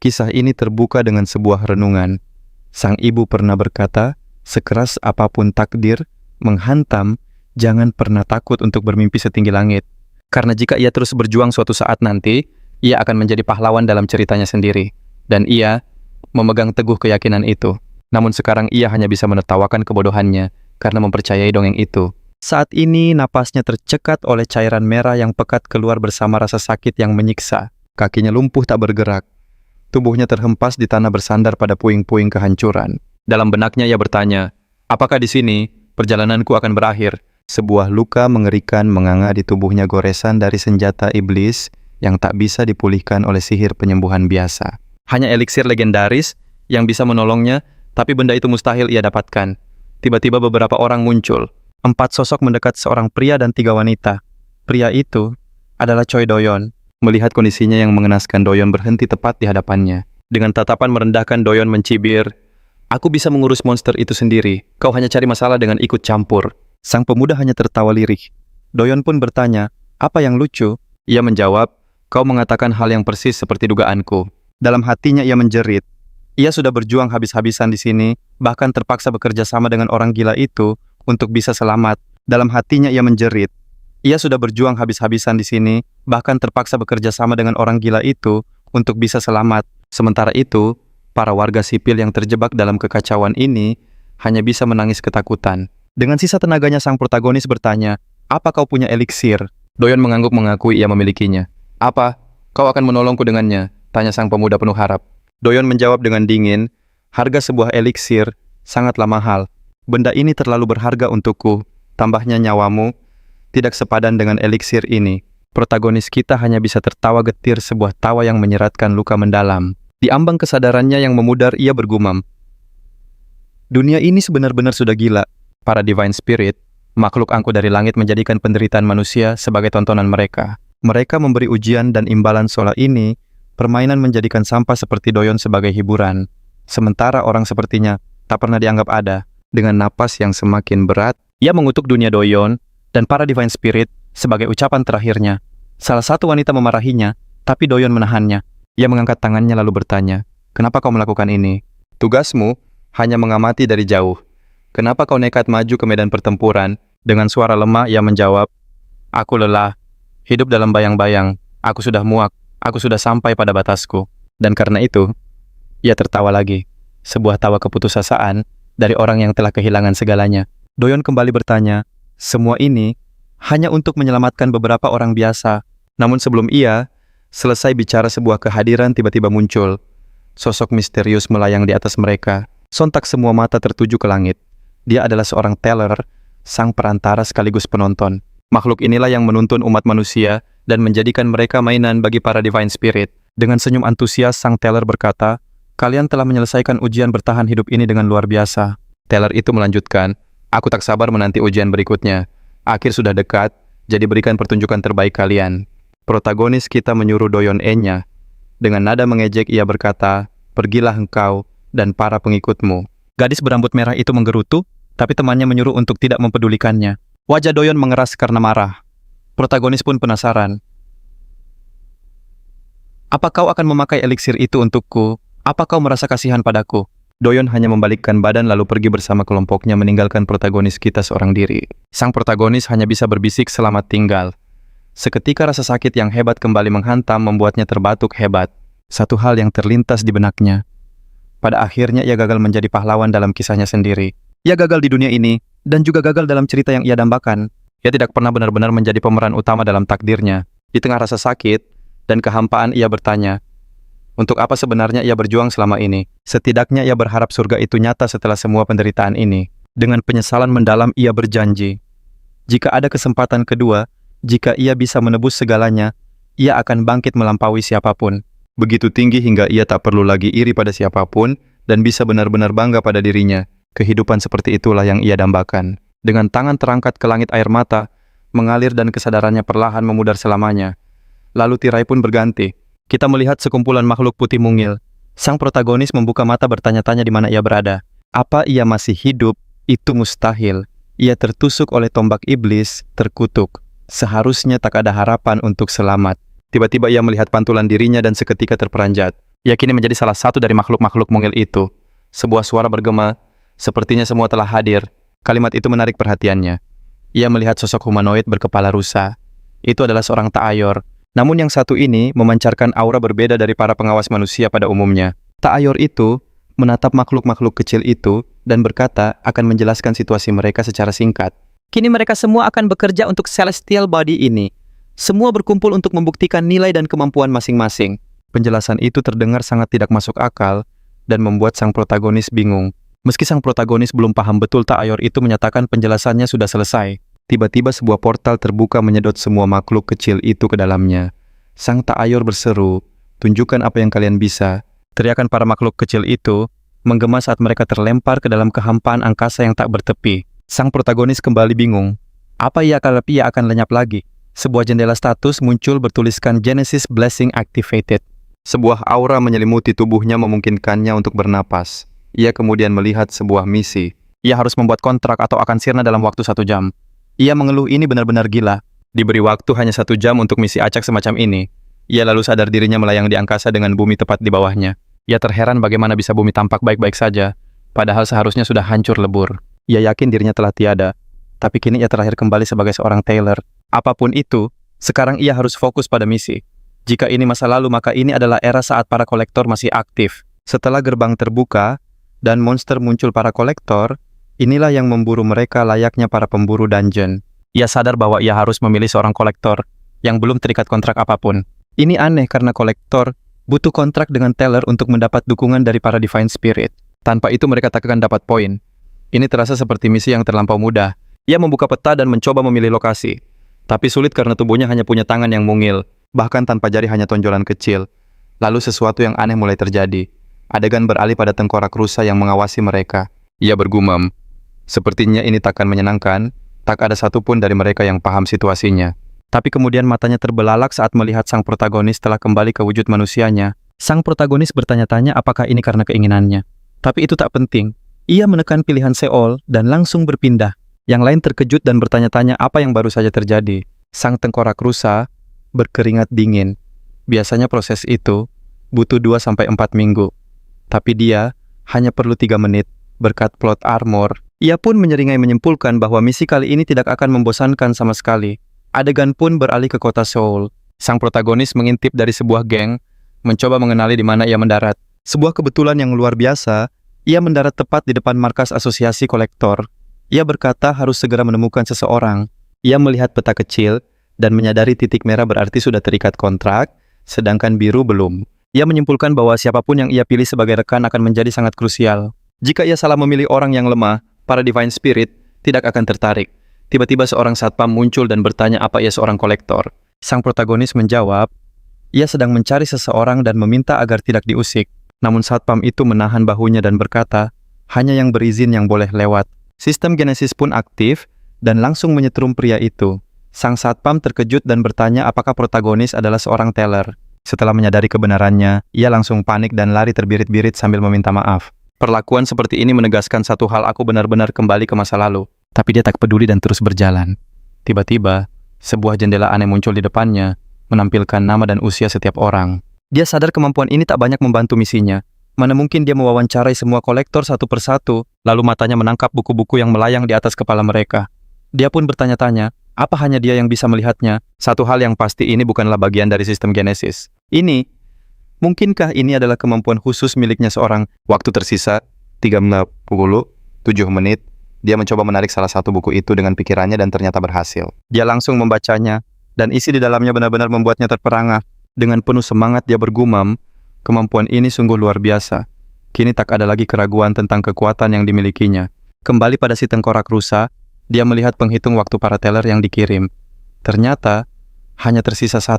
Kisah ini terbuka dengan sebuah renungan. Sang ibu pernah berkata, sekeras apapun takdir menghantam, jangan pernah takut untuk bermimpi setinggi langit. Karena jika ia terus berjuang suatu saat nanti, ia akan menjadi pahlawan dalam ceritanya sendiri. Dan ia memegang teguh keyakinan itu. Namun sekarang ia hanya bisa menertawakan kebodohannya karena mempercayai dongeng itu. Saat ini napasnya tercekat oleh cairan merah yang pekat keluar bersama rasa sakit yang menyiksa. Kakinya lumpuh tak bergerak. Tubuhnya terhempas di tanah bersandar pada puing-puing kehancuran. Dalam benaknya ia bertanya, apakah di sini perjalananku akan berakhir? Sebuah luka mengerikan menganga di tubuhnya, goresan dari senjata iblis yang tak bisa dipulihkan oleh sihir penyembuhan biasa. Hanya eliksir legendaris yang bisa menolongnya, tapi benda itu mustahil ia dapatkan. Tiba-tiba beberapa orang muncul. 4 sosok mendekat seorang pria dan 3 wanita. Pria itu adalah Choi Doyon. Melihat kondisinya yang mengenaskan, Doyon berhenti tepat di hadapannya. Dengan tatapan merendahkan, Doyon mencibir, "Aku bisa mengurus monster itu sendiri. Kau hanya cari masalah dengan ikut campur." Sang pemuda hanya tertawa lirih. Doyon pun bertanya, "Apa yang lucu?" Ia menjawab, "Kau mengatakan hal yang persis seperti dugaanku." Dalam hatinya ia menjerit. Ia sudah berjuang habis-habisan di sini, bahkan terpaksa bekerja sama dengan orang gila itu untuk bisa selamat. Dalam hatinya ia menjerit. Ia sudah berjuang habis-habisan di sini, bahkan terpaksa bekerja sama dengan orang gila itu untuk bisa selamat. Sementara itu, para warga sipil yang terjebak dalam kekacauan ini hanya bisa menangis ketakutan. Dengan sisa tenaganya sang protagonis bertanya, "Apa kau punya eliksir?" Doyon mengangguk mengakui ia memilikinya. "Apa? Kau akan menolongku dengannya?" tanya sang pemuda penuh harap. Doyon menjawab dengan dingin, "Harga sebuah eliksir sangatlah mahal. Benda ini terlalu berharga untukku. Tambahnya nyawamu tidak sepadan dengan eliksir ini." Protagonis kita hanya bisa tertawa getir, sebuah tawa yang menyeratkan luka mendalam. Di ambang kesadarannya yang memudar, ia bergumam, "Dunia ini sebenar-benar sudah gila. Para Divine Spirit, makhluk angkuh dari langit, menjadikan penderitaan manusia sebagai tontonan mereka. Mereka memberi ujian dan imbalan soal ini, permainan menjadikan sampah seperti Doyon sebagai hiburan. Sementara orang sepertinya tak pernah dianggap ada." Dengan napas yang semakin berat, ia mengutuk dunia Doyon dan para Divine Spirit sebagai ucapan terakhirnya. Salah satu wanita memarahinya, tapi Doyon menahannya. Ia mengangkat tangannya lalu bertanya, "Kenapa kau melakukan ini? Tugasmu hanya mengamati dari jauh. Kenapa kau nekat maju ke medan pertempuran?" Dengan suara lemah ia menjawab, "Aku lelah. Hidup dalam bayang-bayang. Aku sudah muak. Aku sudah sampai pada batasku." Dan karena itu, ia tertawa lagi. Sebuah tawa keputusasaan dari orang yang telah kehilangan segalanya. Doyon kembali bertanya, "Semua ini hanya untuk menyelamatkan beberapa orang biasa." Namun sebelum ia selesai bicara, sebuah kehadiran tiba-tiba muncul. Sosok misterius melayang di atas mereka. Sontak semua mata tertuju ke langit. Dia adalah seorang teller, sang perantara sekaligus penonton. Makhluk inilah yang menuntun umat manusia dan menjadikan mereka mainan bagi para Divine Spirit. Dengan senyum antusias, sang teller berkata, "Kalian telah menyelesaikan ujian bertahan hidup ini dengan luar biasa." Teller itu melanjutkan, "Aku tak sabar menanti ujian berikutnya. Akhir sudah dekat, jadi berikan pertunjukan terbaik kalian." Protagonis kita menyuruh Doyon E-nya. Dengan nada mengejek ia berkata, "Pergilah engkau dan para pengikutmu." Gadis berambut merah itu menggerutu, tapi temannya menyuruh untuk tidak mempedulikannya. Wajah Doyon mengeras karena marah. Protagonis pun penasaran. "Apa kau akan memakai eliksir itu untukku? Apa kau merasa kasihan padaku?" Doyon hanya membalikkan badan lalu pergi bersama kelompoknya, meninggalkan protagonis kita seorang diri. Sang protagonis hanya bisa berbisik selamat tinggal. Seketika rasa sakit yang hebat kembali menghantam, membuatnya terbatuk hebat. Satu hal yang terlintas di benaknya. Pada akhirnya ia gagal menjadi pahlawan dalam kisahnya sendiri. Ia gagal di dunia ini, dan juga gagal dalam cerita yang ia dambakan. Ia tidak pernah benar-benar menjadi pemeran utama dalam takdirnya. Di tengah rasa sakit dan kehampaan ia bertanya, untuk apa sebenarnya ia berjuang selama ini? Setidaknya ia berharap surga itu nyata setelah semua penderitaan ini. Dengan penyesalan mendalam ia berjanji, jika ada kesempatan kedua, jika ia bisa menebus segalanya, ia akan bangkit melampaui siapapun. Begitu tinggi hingga ia tak perlu lagi iri pada siapapun dan bisa benar-benar bangga pada dirinya. Kehidupan seperti itulah yang ia dambakan. Dengan tangan terangkat ke langit, air mata mengalir dan kesadarannya perlahan memudar selamanya. Lalu tirai pun berganti. Kita melihat sekumpulan makhluk putih mungil. Sang protagonis membuka mata bertanya-tanya di mana ia berada. Apa ia masih hidup? Itu mustahil. Ia tertusuk oleh tombak iblis, terkutuk. Seharusnya tak ada harapan untuk selamat. Tiba-tiba ia melihat pantulan dirinya dan seketika terperanjat. Ia kini menjadi salah satu dari makhluk-makhluk mungil itu. Sebuah suara bergema, sepertinya semua telah hadir. Kalimat itu menarik perhatiannya. Ia melihat sosok humanoid berkepala rusa. Itu adalah seorang Ta'ayor. Namun yang satu ini memancarkan aura berbeda dari para pengawas manusia pada umumnya. Ta'ayor itu menatap makhluk-makhluk kecil itu dan berkata akan menjelaskan situasi mereka secara singkat. Kini mereka semua akan bekerja untuk Celestial Body ini. Semua berkumpul untuk membuktikan nilai dan kemampuan masing-masing. Penjelasan itu terdengar sangat tidak masuk akal dan membuat sang protagonis bingung. Meski sang protagonis belum paham betul Ta'ayor itu menyatakan penjelasannya sudah selesai. Tiba-tiba sebuah portal terbuka menyedot semua makhluk kecil itu ke dalamnya. Sang Ta'ayor berseru, "Tunjukkan apa yang kalian bisa." Teriakan para makhluk kecil itu menggema saat mereka terlempar ke dalam kehampaan angkasa yang tak bertepi. Sang protagonis kembali bingung. Apa ia akan lenyap lagi? Sebuah jendela status muncul bertuliskan Genesis Blessing Activated. Sebuah aura menyelimuti tubuhnya memungkinkannya untuk bernapas. Ia kemudian melihat sebuah misi. Ia harus membuat kontrak atau akan sirna dalam waktu 1 jam. Ia mengeluh ini benar-benar gila. Diberi waktu hanya 1 jam untuk misi acak semacam ini. Ia lalu sadar dirinya melayang di angkasa dengan bumi tepat di bawahnya. Ia terheran bagaimana bisa bumi tampak baik-baik saja, padahal seharusnya sudah hancur lebur. Ia yakin dirinya telah tiada, tapi kini ia terlahir kembali sebagai seorang tailor. Apapun itu, sekarang ia harus fokus pada misi. Jika ini masa lalu, maka ini adalah era saat para kolektor masih aktif. Setelah gerbang terbuka dan monster muncul para kolektor, inilah yang memburu mereka layaknya para pemburu dungeon. Ia sadar bahwa ia harus memilih seorang kolektor yang belum terikat kontrak apapun. Ini aneh karena kolektor butuh kontrak dengan teller untuk mendapat dukungan dari para Divine Spirit. Tanpa itu mereka tak akan dapat poin. Ini terasa seperti misi yang terlampau mudah. Ia membuka peta dan mencoba memilih lokasi. Tapi sulit karena tubuhnya hanya punya tangan yang mungil. Bahkan tanpa jari hanya tonjolan kecil. Lalu sesuatu yang aneh mulai terjadi. Adegan beralih pada tengkorak rusa yang mengawasi mereka. Ia bergumam. Sepertinya ini takkan menyenangkan. Tak ada satupun dari mereka yang paham situasinya. Tapi kemudian matanya terbelalak saat melihat sang protagonis telah kembali ke wujud manusianya. Sang protagonis bertanya-tanya apakah ini karena keinginannya. Tapi itu tak penting. Ia menekan pilihan Seol dan langsung berpindah. Yang lain terkejut dan bertanya-tanya apa yang baru saja terjadi. Sang tengkorak rusa berkeringat dingin. Biasanya proses itu butuh 2-4 minggu. Tapi dia hanya perlu 3 menit berkat plot armor. Ia pun menyeringai menyimpulkan bahwa misi kali ini tidak akan membosankan sama sekali. Adegan pun beralih ke kota Seoul. Sang protagonis mengintip dari sebuah geng, mencoba mengenali di mana ia mendarat. Sebuah kebetulan yang luar biasa, ia mendarat tepat di depan markas asosiasi kolektor. Ia berkata harus segera menemukan seseorang. Ia melihat peta kecil dan menyadari titik merah berarti sudah terikat kontrak, sedangkan biru belum. Ia menyimpulkan bahwa siapapun yang ia pilih sebagai rekan akan menjadi sangat krusial. Jika ia salah memilih orang yang lemah, para Divine Spirit tidak akan tertarik. Tiba-tiba seorang satpam muncul dan bertanya apa ia seorang kolektor. Sang protagonis menjawab, ia sedang mencari seseorang dan meminta agar tidak diusik. Namun satpam itu menahan bahunya dan berkata, hanya yang berizin yang boleh lewat. Sistem Genesis pun aktif dan langsung menyetrum pria itu. Sang satpam terkejut dan bertanya apakah protagonis adalah seorang teller. Setelah menyadari kebenarannya, ia langsung panik dan lari terbirit-birit sambil meminta maaf. Perlakuan seperti ini menegaskan satu hal, aku benar-benar kembali ke masa lalu. Tapi dia tak peduli dan terus berjalan. Tiba-tiba, sebuah jendela aneh muncul di depannya, menampilkan nama dan usia setiap orang. Dia sadar kemampuan ini tak banyak membantu misinya. Mana mungkin dia mewawancarai semua kolektor satu persatu, lalu matanya menangkap buku-buku yang melayang di atas kepala mereka. Dia pun bertanya-tanya, apa hanya dia yang bisa melihatnya? Satu hal yang pasti ini bukanlah bagian dari sistem Genesis. Mungkinkah ini adalah kemampuan khusus miliknya seorang? Waktu tersisa 37 menit. Dia mencoba menarik salah satu buku itu dengan pikirannya dan ternyata berhasil. Dia langsung membacanya, dan isi di dalamnya benar-benar membuatnya terperangah. Dengan penuh semangat dia bergumam, kemampuan ini sungguh luar biasa. Kini tak ada lagi keraguan tentang kekuatan yang dimilikinya. Kembali pada si tengkorak rusa, dia melihat penghitung waktu para teller yang dikirim. Ternyata, hanya tersisa 1.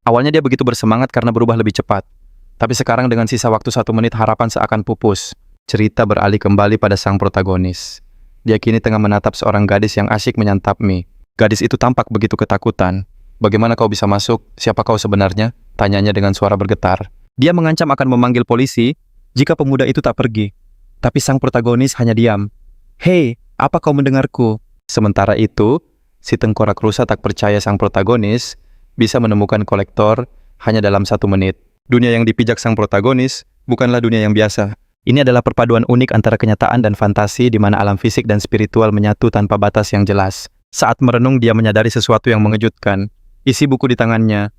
Awalnya dia begitu bersemangat karena berubah lebih cepat. Tapi sekarang dengan sisa waktu 1 menit harapan seakan pupus. Cerita beralih kembali pada sang protagonis. Dia kini tengah menatap seorang gadis yang asyik menyantap mie. Gadis itu tampak begitu ketakutan. Bagaimana kau bisa masuk? Siapa kau sebenarnya? Tanyanya dengan suara bergetar. Dia mengancam akan memanggil polisi jika pemuda itu tak pergi. Tapi sang protagonis hanya diam. Hei, apa kau mendengarku? Sementara itu, si tengkorak rusa tak percaya sang protagonis bisa menemukan kolektor hanya dalam 1 menit. Dunia yang dipijak sang protagonis bukanlah dunia yang biasa. Ini adalah perpaduan unik antara kenyataan dan fantasi di mana alam fisik dan spiritual menyatu tanpa batas yang jelas. Saat merenung, dia menyadari sesuatu yang mengejutkan. Isi buku di tangannya.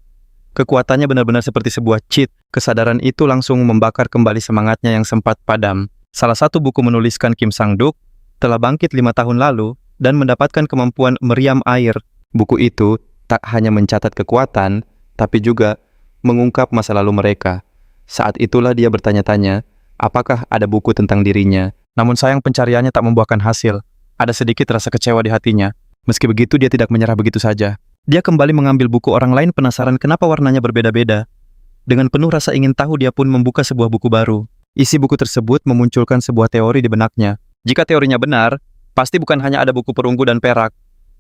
Kekuatannya benar-benar seperti sebuah cheat. Kesadaran itu langsung membakar kembali semangatnya yang sempat padam. Salah satu buku menuliskan Kim Sang-duk telah bangkit 5 tahun lalu dan mendapatkan kemampuan meriam air. Buku itu tak hanya mencatat kekuatan, tapi juga mengungkap masa lalu mereka. Saat itulah dia bertanya-tanya, apakah ada buku tentang dirinya? Namun sayang pencariannya tak membuahkan hasil. Ada sedikit rasa kecewa di hatinya. Meski begitu, dia tidak menyerah begitu saja. Dia kembali mengambil buku orang lain penasaran kenapa warnanya berbeda-beda. Dengan penuh rasa ingin tahu, dia pun membuka sebuah buku baru. Isi buku tersebut memunculkan sebuah teori di benaknya. Jika teorinya benar, pasti bukan hanya ada buku perunggu dan perak.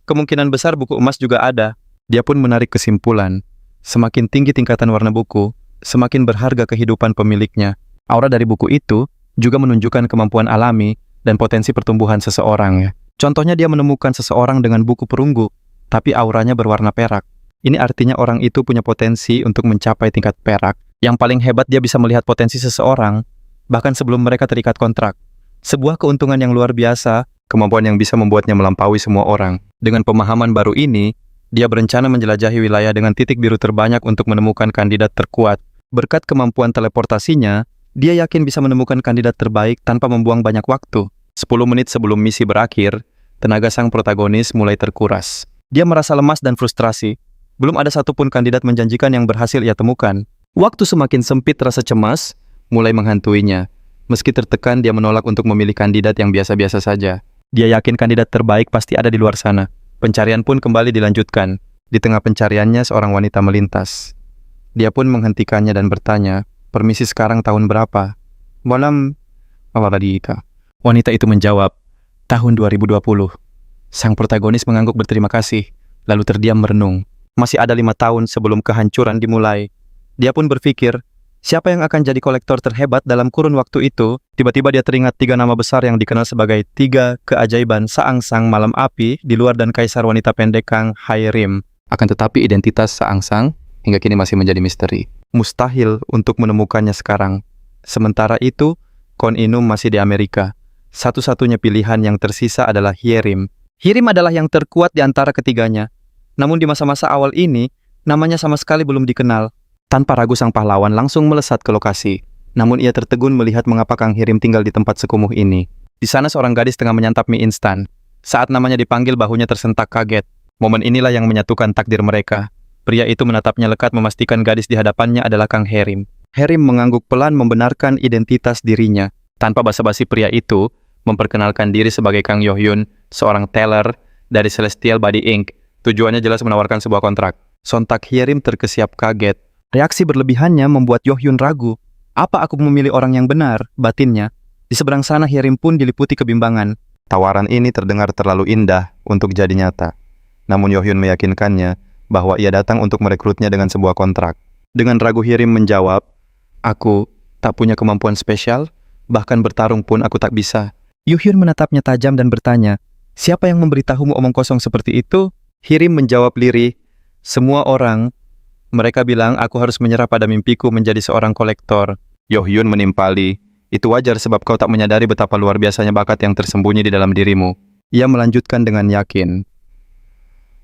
Kemungkinan besar buku emas juga ada. Dia pun menarik kesimpulan. Semakin tinggi tingkatan warna buku, semakin berharga kehidupan pemiliknya. Aura dari buku itu juga menunjukkan kemampuan alami dan potensi pertumbuhan seseorang. Contohnya dia menemukan seseorang dengan buku perunggu, tapi auranya berwarna perak. Ini artinya orang itu punya potensi untuk mencapai tingkat perak. Yang paling hebat, dia bisa melihat potensi seseorang, bahkan sebelum mereka terikat kontrak. Sebuah keuntungan yang luar biasa, kemampuan yang bisa membuatnya melampaui semua orang. Dengan pemahaman baru ini, dia berencana menjelajahi wilayah dengan titik biru terbanyak untuk menemukan kandidat terkuat. Berkat kemampuan teleportasinya, dia yakin bisa menemukan kandidat terbaik tanpa membuang banyak waktu. 10 menit sebelum misi berakhir, tenaga sang protagonis mulai terkuras. Dia merasa lemas dan frustrasi. Belum ada satupun kandidat menjanjikan yang berhasil ia temukan. Waktu semakin sempit, rasa cemas mulai menghantuinya. Meski tertekan, dia menolak untuk memilih kandidat yang biasa-biasa saja. Dia yakin kandidat terbaik pasti ada di luar sana. Pencarian pun kembali dilanjutkan. Di tengah pencariannya, seorang wanita melintas. Dia pun menghentikannya dan bertanya, "Permisi, sekarang tahun berapa?" "Malam Awaladika." Wanita itu menjawab, "Tahun 2020. Sang protagonis mengangguk berterima kasih, lalu terdiam merenung. Masih ada 5 tahun sebelum kehancuran dimulai. Dia pun berpikir, siapa yang akan jadi kolektor terhebat dalam kurun waktu itu? Tiba-tiba dia teringat 3 nama besar yang dikenal sebagai 3 keajaiban Saang-sang Malam Api di luar dan kaisar wanita pendek Kang Hye-rim. Akan tetapi identitas Saang-sang hingga kini masih menjadi misteri. Mustahil untuk menemukannya sekarang. Sementara itu, Kon Inum masih di Amerika. Satu-satunya pilihan yang tersisa adalah Hye-rim. Hye-rim adalah yang terkuat di antara ketiganya. Namun di masa-masa awal ini, namanya sama sekali belum dikenal. Tanpa ragu, sang pahlawan langsung melesat ke lokasi. Namun ia tertegun melihat mengapa Kang Hye-rim tinggal di tempat sekumuh ini. Di sana seorang gadis tengah menyantap mie instan. Saat namanya dipanggil, bahunya tersentak kaget. Momen inilah yang menyatukan takdir mereka. Pria itu menatapnya lekat, memastikan gadis di hadapannya adalah Kang Hye-rim. Hye-rim mengangguk pelan membenarkan identitas dirinya. Tanpa basa-basi, pria itu memperkenalkan diri sebagai Kang Yo-hyun, seorang teller dari Celestial Body Inc. Tujuannya jelas menawarkan sebuah kontrak. Sontak Hye-rim terkesiap kaget. Reaksi berlebihannya membuat Yo-hyun ragu. Apa aku memilih orang yang benar? Batinnya. Di seberang sana, Hye-rim pun diliputi kebimbangan. Tawaran ini terdengar terlalu indah untuk jadi nyata. Namun Yo-hyun meyakinkannya bahwa ia datang untuk merekrutnya dengan sebuah kontrak. Dengan ragu, Hye-rim menjawab, "Aku tak punya kemampuan spesial, bahkan bertarung pun aku tak bisa." Yo-hyun menatapnya tajam dan bertanya, "Siapa yang memberitahumu omong kosong seperti itu?" Hye-rim menjawab lirih, "Semua orang. Mereka bilang aku harus menyerah pada mimpiku menjadi seorang kolektor." Yo-hyun menimpali, "Itu wajar sebab kau tak menyadari betapa luar biasanya bakat yang tersembunyi di dalam dirimu." Ia melanjutkan dengan yakin,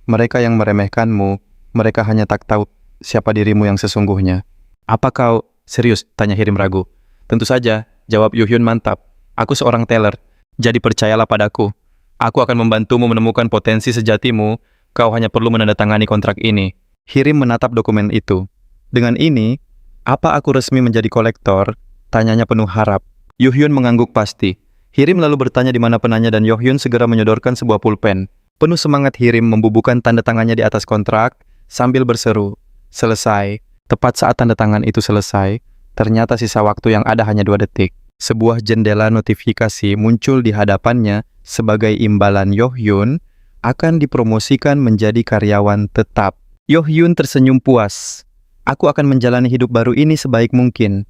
"Mereka yang meremehkanmu, mereka hanya tak tahu siapa dirimu yang sesungguhnya." "Apa kau serius?" tanya Hye-rim ragu. "Tentu saja," jawab Yo-hyun mantap. "Aku seorang teller. Jadi percayalah padaku. Aku akan membantumu menemukan potensi sejatimu. Kau hanya perlu menandatangani kontrak ini." Hye-rim menatap dokumen itu. "Dengan ini, apa aku resmi menjadi kolektor?" tanyanya penuh harap. Yo-hyun mengangguk pasti. Hye-rim lalu bertanya di mana penanya dan Yo-hyun segera menyodorkan sebuah pulpen. Penuh semangat, Hye-rim membubuhkan tanda tangannya di atas kontrak sambil berseru, "Selesai." Tepat saat tanda tangan itu selesai, ternyata sisa waktu yang ada hanya 2 detik. Sebuah jendela notifikasi muncul di hadapannya sebagai imbalan Yo-hyun akan dipromosikan menjadi karyawan tetap. Yo-hyun tersenyum puas. "Aku akan menjalani hidup baru ini sebaik mungkin,"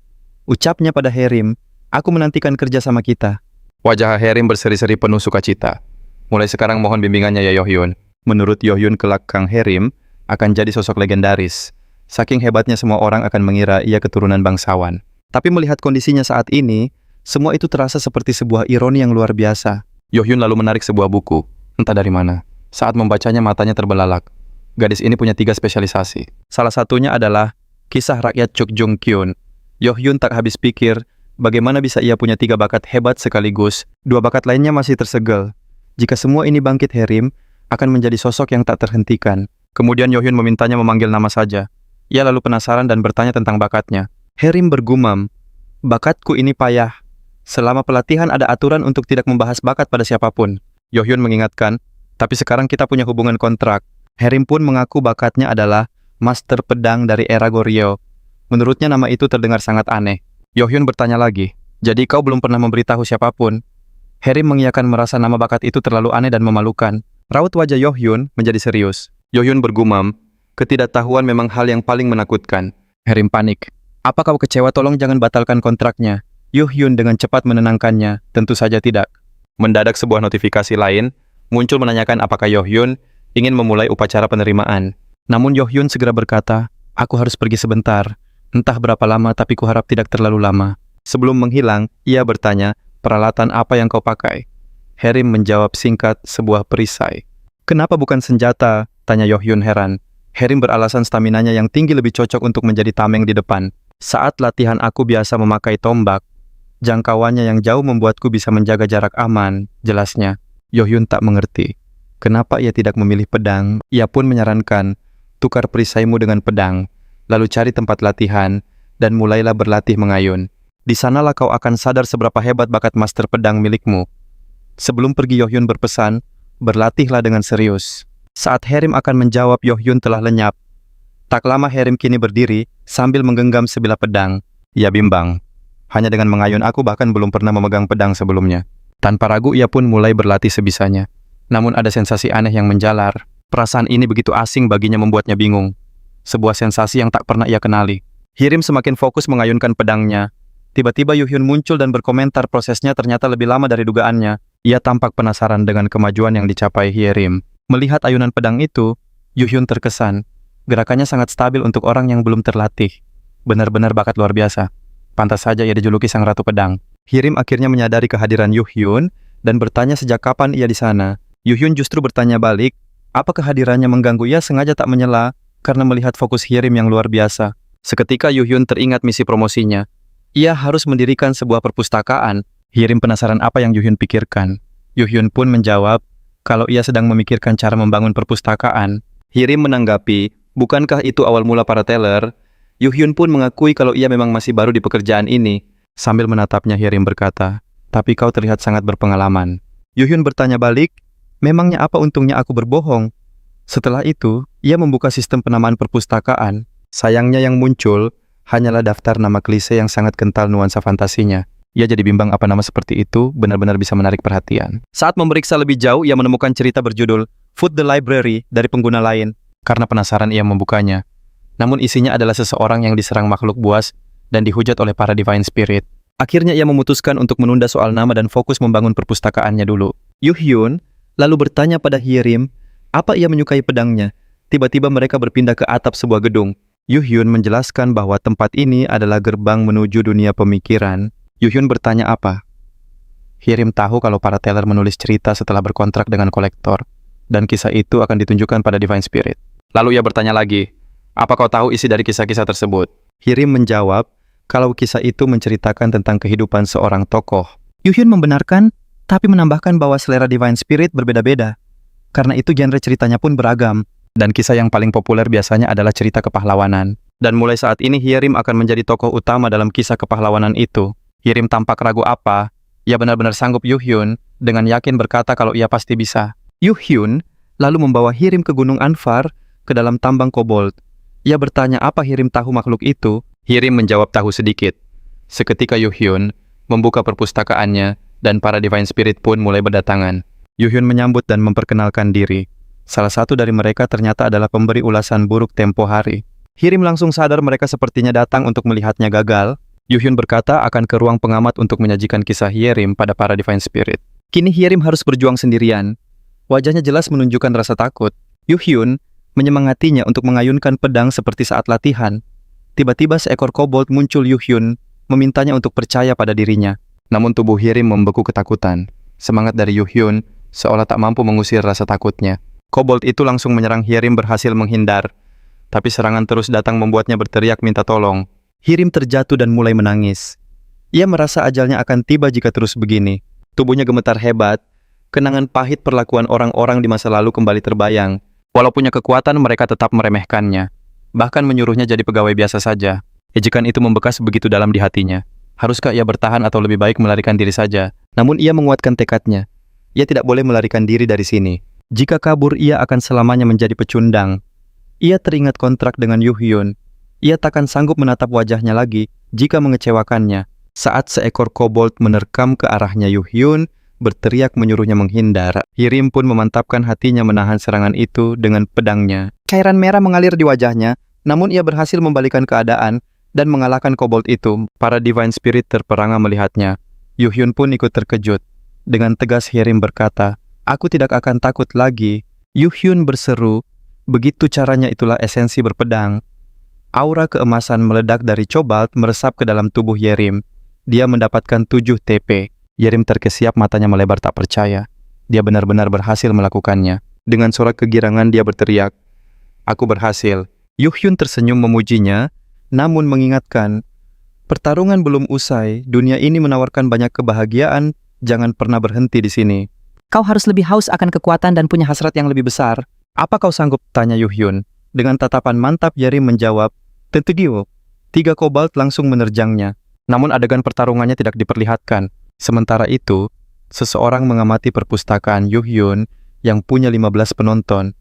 ucapnya pada Hye-rim. "Aku menantikan kerja sama kita." Wajah Hye-rim berseri-seri penuh sukacita. "Mulai sekarang mohon bimbingannya ya Yo-hyun." Menurut Yo-hyun, kelak Kang Hye-rim akan jadi sosok legendaris. Saking hebatnya semua orang akan mengira ia keturunan bangsawan. Tapi melihat kondisinya saat ini, semua itu terasa seperti sebuah ironi yang luar biasa. Yohyun lalu menarik sebuah buku, entah dari mana. Saat membacanya matanya terbelalak. Gadis ini punya 3 spesialisasi. Salah satunya adalah kisah rakyat Chuk Jung Kyun. Yohyun tak habis pikir, bagaimana bisa ia punya 3 bakat hebat sekaligus, 2 bakat lainnya masih tersegel. Jika semua ini bangkit Herim, akan menjadi sosok yang tak terhentikan. Kemudian Yohyun memintanya memanggil nama saja. Ia lalu penasaran dan bertanya tentang bakatnya. Herim bergumam, bakatku ini payah. Selama pelatihan ada aturan untuk tidak membahas bakat pada siapapun. Yohyun mengingatkan, tapi sekarang kita punya hubungan kontrak. Herim pun mengaku bakatnya adalah Master Pedang dari era Goryeo. Menurutnya nama itu terdengar sangat aneh. Yohyun bertanya lagi, jadi kau belum pernah memberitahu siapapun? Herim mengiyakan merasa nama bakat itu terlalu aneh dan memalukan. Raut wajah Yohyun menjadi serius. Yohyun bergumam, ketidaktahuan memang hal yang paling menakutkan. Herim panik. Apa kau kecewa? Tolong jangan batalkan kontraknya. Yohyun dengan cepat menenangkannya. Tentu saja tidak. Mendadak sebuah notifikasi lain muncul menanyakan apakah Yohyun ingin memulai upacara penerimaan. Namun Yohyun segera berkata, aku harus pergi sebentar. Entah berapa lama tapi kuharap tidak terlalu lama. Sebelum menghilang, ia bertanya, peralatan apa yang kau pakai? Herim menjawab singkat, sebuah perisai. Kenapa bukan senjata? Tanya Yohyun heran. Herim beralasan staminanya yang tinggi lebih cocok untuk menjadi tameng di depan. Saat latihan aku biasa memakai tombak. Jangkauannya yang jauh membuatku bisa menjaga jarak aman, jelasnya. Yohyun tak mengerti. Kenapa ia tidak memilih pedang? Ia pun menyarankan, tukar perisaimu dengan pedang, lalu cari tempat latihan, dan mulailah berlatih mengayun. Di sanalah kau akan sadar seberapa hebat bakat master pedang milikmu. Sebelum pergi Yohyun berpesan, berlatihlah dengan serius. Saat Herim akan menjawab, Yohyun telah lenyap. Tak lama Herim kini berdiri, sambil menggenggam sebilah pedang. Ia bimbang. Hanya dengan mengayun aku bahkan belum pernah memegang pedang sebelumnya. Tanpa ragu ia pun mulai berlatih sebisanya. Namun ada sensasi aneh yang menjalar. Perasaan ini begitu asing baginya membuatnya bingung. Sebuah sensasi yang tak pernah ia kenali. Herim semakin fokus mengayunkan pedangnya. Tiba-tiba Yohyun muncul dan berkomentar prosesnya ternyata lebih lama dari dugaannya. Ia tampak penasaran dengan kemajuan yang dicapai Herim. Melihat ayunan pedang itu, Yohyun terkesan. Gerakannya sangat stabil untuk orang yang belum terlatih. Benar-benar bakat luar biasa. Pantas saja ia dijuluki sang ratu pedang. Herim akhirnya menyadari kehadiran Yohyun dan bertanya sejak kapan ia di sana. Yohyun justru bertanya balik, apa kehadirannya mengganggu? Ia sengaja tak menyela karena melihat fokus Herim yang luar biasa. Seketika Yohyun teringat misi promosinya. Ia harus mendirikan sebuah perpustakaan. Herim penasaran apa yang Yohyun pikirkan. Yohyun pun menjawab, kalau ia sedang memikirkan cara membangun perpustakaan. Herim menanggapi, bukankah itu awal mula para teller? Yohyun pun mengakui kalau ia memang masih baru di pekerjaan ini. Sambil menatapnya, Herim berkata, tapi kau terlihat sangat berpengalaman. Yohyun bertanya balik, memangnya apa untungnya aku berbohong? Setelah itu, ia membuka sistem penamaan perpustakaan. Sayangnya yang muncul hanyalah daftar nama klise yang sangat kental nuansa fantasinya. Ia jadi bimbang apa nama seperti itu benar-benar bisa menarik perhatian. Saat memeriksa lebih jauh, ia menemukan cerita berjudul Food the Library dari pengguna lain. Karena penasaran ia membukanya. Namun isinya adalah seseorang yang diserang makhluk buas dan dihujat oleh para Divine Spirit. Akhirnya ia memutuskan untuk menunda soal nama dan fokus membangun perpustakaannya dulu. Yohyun lalu bertanya pada Herim, apa ia menyukai pedangnya? Tiba-tiba mereka berpindah ke atap sebuah gedung. Yohyun menjelaskan bahwa tempat ini adalah gerbang menuju dunia pemikiran. Yohyun bertanya apa? Herim tahu kalau para teller menulis cerita setelah berkontrak dengan kolektor, dan kisah itu akan ditunjukkan pada Divine Spirit. Lalu ia bertanya lagi, apa kau tahu isi dari kisah-kisah tersebut? Herim menjawab, kalau kisah itu menceritakan tentang kehidupan seorang tokoh. Yohyun membenarkan, tapi menambahkan bahwa selera Divine Spirit berbeda-beda. Karena itu genre ceritanya pun beragam, dan kisah yang paling populer biasanya adalah cerita kepahlawanan. Dan mulai saat ini Herim akan menjadi tokoh utama dalam kisah kepahlawanan itu. Herim tampak ragu apa, ia benar-benar sanggup. Yohyun dengan yakin berkata kalau ia pasti bisa. Yohyun lalu membawa Herim ke Gunung Anfar, ke dalam tambang kobold. Ia bertanya apa Herim tahu makhluk itu. Herim menjawab tahu sedikit. Seketika Yohyun membuka perpustakaannya, dan para Divine Spirit pun mulai berdatangan. Yohyun menyambut dan memperkenalkan diri. Salah satu dari mereka ternyata adalah pemberi ulasan buruk tempo hari. Herim langsung sadar mereka sepertinya datang untuk melihatnya gagal. Yohyun berkata akan ke ruang pengamat untuk menyajikan kisah Herim pada para Divine Spirit. Kini Herim harus berjuang sendirian. Wajahnya jelas menunjukkan rasa takut. Yohyun menyemangatinya untuk mengayunkan pedang seperti saat latihan. Tiba-tiba seekor kobold muncul Yuhyun, memintanya untuk percaya pada dirinya. Namun tubuh Hyerim membeku ketakutan. Semangat dari Yuhyun seolah tak mampu mengusir rasa takutnya. Kobold itu langsung menyerang Hyerim berhasil menghindar. Tapi serangan terus datang membuatnya berteriak minta tolong. Hyerim terjatuh dan mulai menangis. Ia merasa ajalnya akan tiba jika terus begini. Tubuhnya gemetar hebat. Kenangan pahit perlakuan orang-orang di masa lalu kembali terbayang. Walau punya kekuatan, mereka tetap meremehkannya. Bahkan menyuruhnya jadi pegawai biasa saja. Ejekan itu membekas begitu dalam di hatinya. Haruskah ia bertahan atau lebih baik melarikan diri saja? Namun ia menguatkan tekadnya. Ia tidak boleh melarikan diri dari sini. Jika kabur, ia akan selamanya menjadi pecundang. Ia teringat kontrak dengan Yuhyun. Ia takkan sanggup menatap wajahnya lagi jika mengecewakannya. Saat seekor kobold menerkam ke arahnya Yuhyun, berteriak menyuruhnya menghindar. Hyerim pun memantapkan hatinya menahan serangan itu dengan pedangnya. Cairan merah mengalir di wajahnya, namun ia berhasil membalikan keadaan dan mengalahkan kobold itu. Para Divine Spirit terperangah melihatnya. Yuhyun pun ikut terkejut. Dengan tegas Hyerim berkata, "Aku tidak akan takut lagi." Yuhyun berseru, begitu caranya itulah esensi berpedang. Aura keemasan meledak dari Cobalt meresap ke dalam tubuh Hyerim. Dia mendapatkan 7 TP. Hyerim terkesiap, matanya melebar tak percaya. Dia benar-benar berhasil melakukannya. Dengan sorak kegirangan dia berteriak, "Aku berhasil." Yuhyun tersenyum memujinya, namun mengingatkan, pertarungan belum usai, dunia ini menawarkan banyak kebahagiaan, jangan pernah berhenti di sini. Kau harus lebih haus akan kekuatan dan punya hasrat yang lebih besar. Apa kau sanggup? Tanya Yuhyun. Dengan tatapan mantap Hyerim menjawab, tentu Dio. 3 kobold langsung menerjangnya. Namun adegan pertarungannya tidak diperlihatkan. Sementara itu, seseorang mengamati perpustakaan Yuhyun yang punya 15 penonton.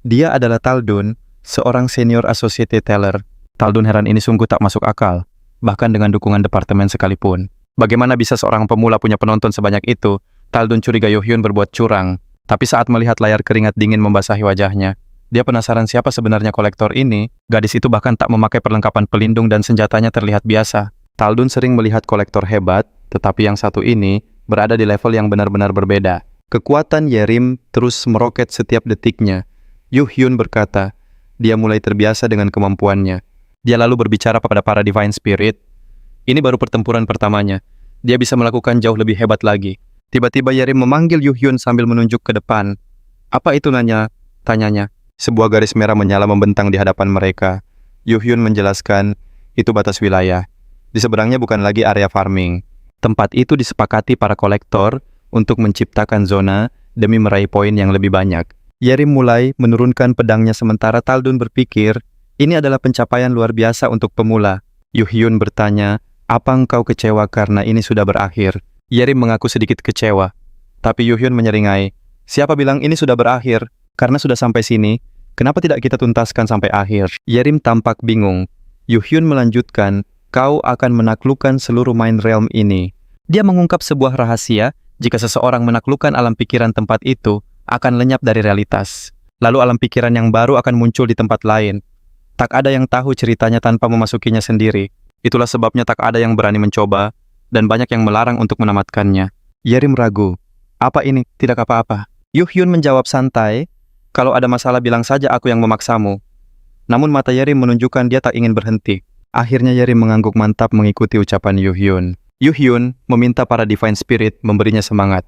Dia adalah Taldun, seorang senior associate teller. Taldun heran ini sungguh tak masuk akal, bahkan dengan dukungan departemen sekalipun. Bagaimana bisa seorang pemula punya penonton sebanyak itu? Taldun curiga Yuhyun berbuat curang. Tapi saat melihat layar keringat dingin membasahi wajahnya, dia penasaran siapa sebenarnya kolektor ini. Gadis itu bahkan tak memakai perlengkapan pelindung dan senjatanya terlihat biasa. Taldun sering melihat kolektor hebat, tetapi yang satu ini berada di level yang benar-benar berbeda. Kekuatan Hyerim terus meroket setiap detiknya. Yuhyun berkata, dia mulai terbiasa dengan kemampuannya. Dia lalu berbicara kepada para Divine Spirit. Ini baru pertempuran pertamanya. Dia bisa melakukan jauh lebih hebat lagi. Tiba-tiba Hyerim memanggil Yuhyun sambil menunjuk ke depan. Apa itu tanyanya. Sebuah garis merah menyala membentang di hadapan mereka. Yuhyun menjelaskan, itu batas wilayah. Di seberangnya bukan lagi area farming. Tempat itu disepakati para kolektor untuk menciptakan zona demi meraih poin yang lebih banyak. Hyerim mulai menurunkan pedangnya sementara Taldun berpikir, ini adalah pencapaian luar biasa untuk pemula. Yuhyun bertanya, apa engkau kecewa karena ini sudah berakhir? Hyerim mengaku sedikit kecewa. Tapi Yuhyun menyeringai, siapa bilang ini sudah berakhir? Karena sudah sampai sini, kenapa tidak kita tuntaskan sampai akhir? Hyerim tampak bingung. Yuhyun melanjutkan, kau akan menaklukkan seluruh Mind Realm ini. Dia mengungkap sebuah rahasia, jika seseorang menaklukkan alam pikiran tempat itu, akan lenyap dari realitas. Lalu alam pikiran yang baru akan muncul di tempat lain. Tak ada yang tahu ceritanya tanpa memasukinya sendiri. Itulah sebabnya tak ada yang berani mencoba, dan banyak yang melarang untuk menamatkannya. Hyerim ragu. Apa ini? Tidak apa-apa. Yuhyun menjawab santai, kalau ada masalah bilang saja aku yang memaksamu. Namun mata Hyerim menunjukkan dia tak ingin berhenti. Akhirnya Hyerim mengangguk mantap mengikuti ucapan Yuhyun. Yuhyun meminta para Divine Spirit memberinya semangat.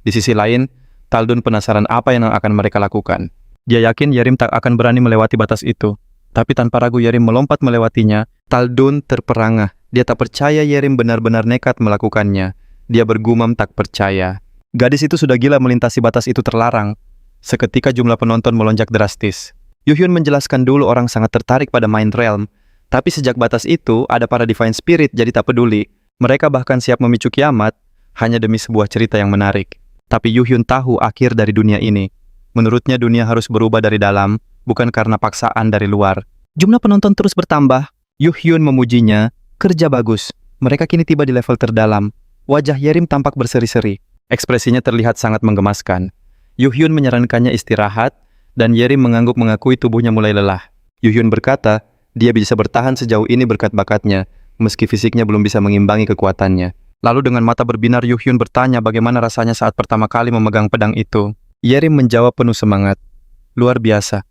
Di sisi lain, Taldun penasaran apa yang akan mereka lakukan. Dia yakin Hyerim tak akan berani melewati batas itu. Tapi tanpa ragu Hyerim melompat melewatinya. Taldun terperangah. Dia tak percaya Hyerim benar-benar nekat melakukannya. Dia bergumam tak percaya. Gadis itu sudah gila melintasi batas itu terlarang. Seketika jumlah penonton melonjak drastis. Yuhyun menjelaskan dulu orang sangat tertarik pada Mind Realm. Tapi sejak batas itu, ada para Divine Spirit jadi tak peduli. Mereka bahkan siap memicu kiamat, hanya demi sebuah cerita yang menarik. Tapi Yuhyun tahu akhir dari dunia ini. Menurutnya dunia harus berubah dari dalam, bukan karena paksaan dari luar. Jumlah penonton terus bertambah. Yuhyun memujinya, kerja bagus. Mereka kini tiba di level terdalam. Wajah Hyerim tampak berseri-seri. Ekspresinya terlihat sangat menggemaskan. Yuhyun menyarankannya istirahat, dan Hyerim mengangguk mengakui tubuhnya mulai lelah. Yuhyun berkata, dia bisa bertahan sejauh ini berkat bakatnya, meski fisiknya belum bisa mengimbangi kekuatannya. Lalu dengan mata berbinar Yuhyun bertanya bagaimana rasanya saat pertama kali memegang pedang itu. Hyerim menjawab penuh semangat. Luar biasa.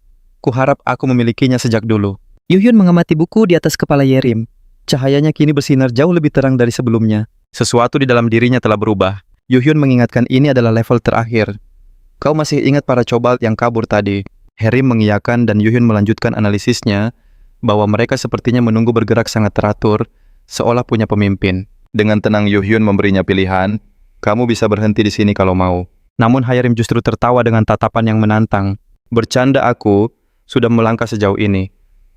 Kuharap aku memilikinya sejak dulu. Yuhyun mengamati buku di atas kepala Yerim. Cahayanya kini bersinar jauh lebih terang dari sebelumnya. Sesuatu di dalam dirinya telah berubah. Yuhyun mengingatkan ini adalah level terakhir. Kau masih ingat para cobalt yang kabur tadi? Herim mengiyakan dan Yuhyun melanjutkan analisisnya bahwa mereka sepertinya menunggu bergerak sangat teratur, seolah punya pemimpin. Dengan tenang Yuhyun memberinya pilihan, kamu bisa berhenti di sini kalau mau. Namun Hayarim justru tertawa dengan tatapan yang menantang. Bercanda aku, sudah melangkah sejauh ini.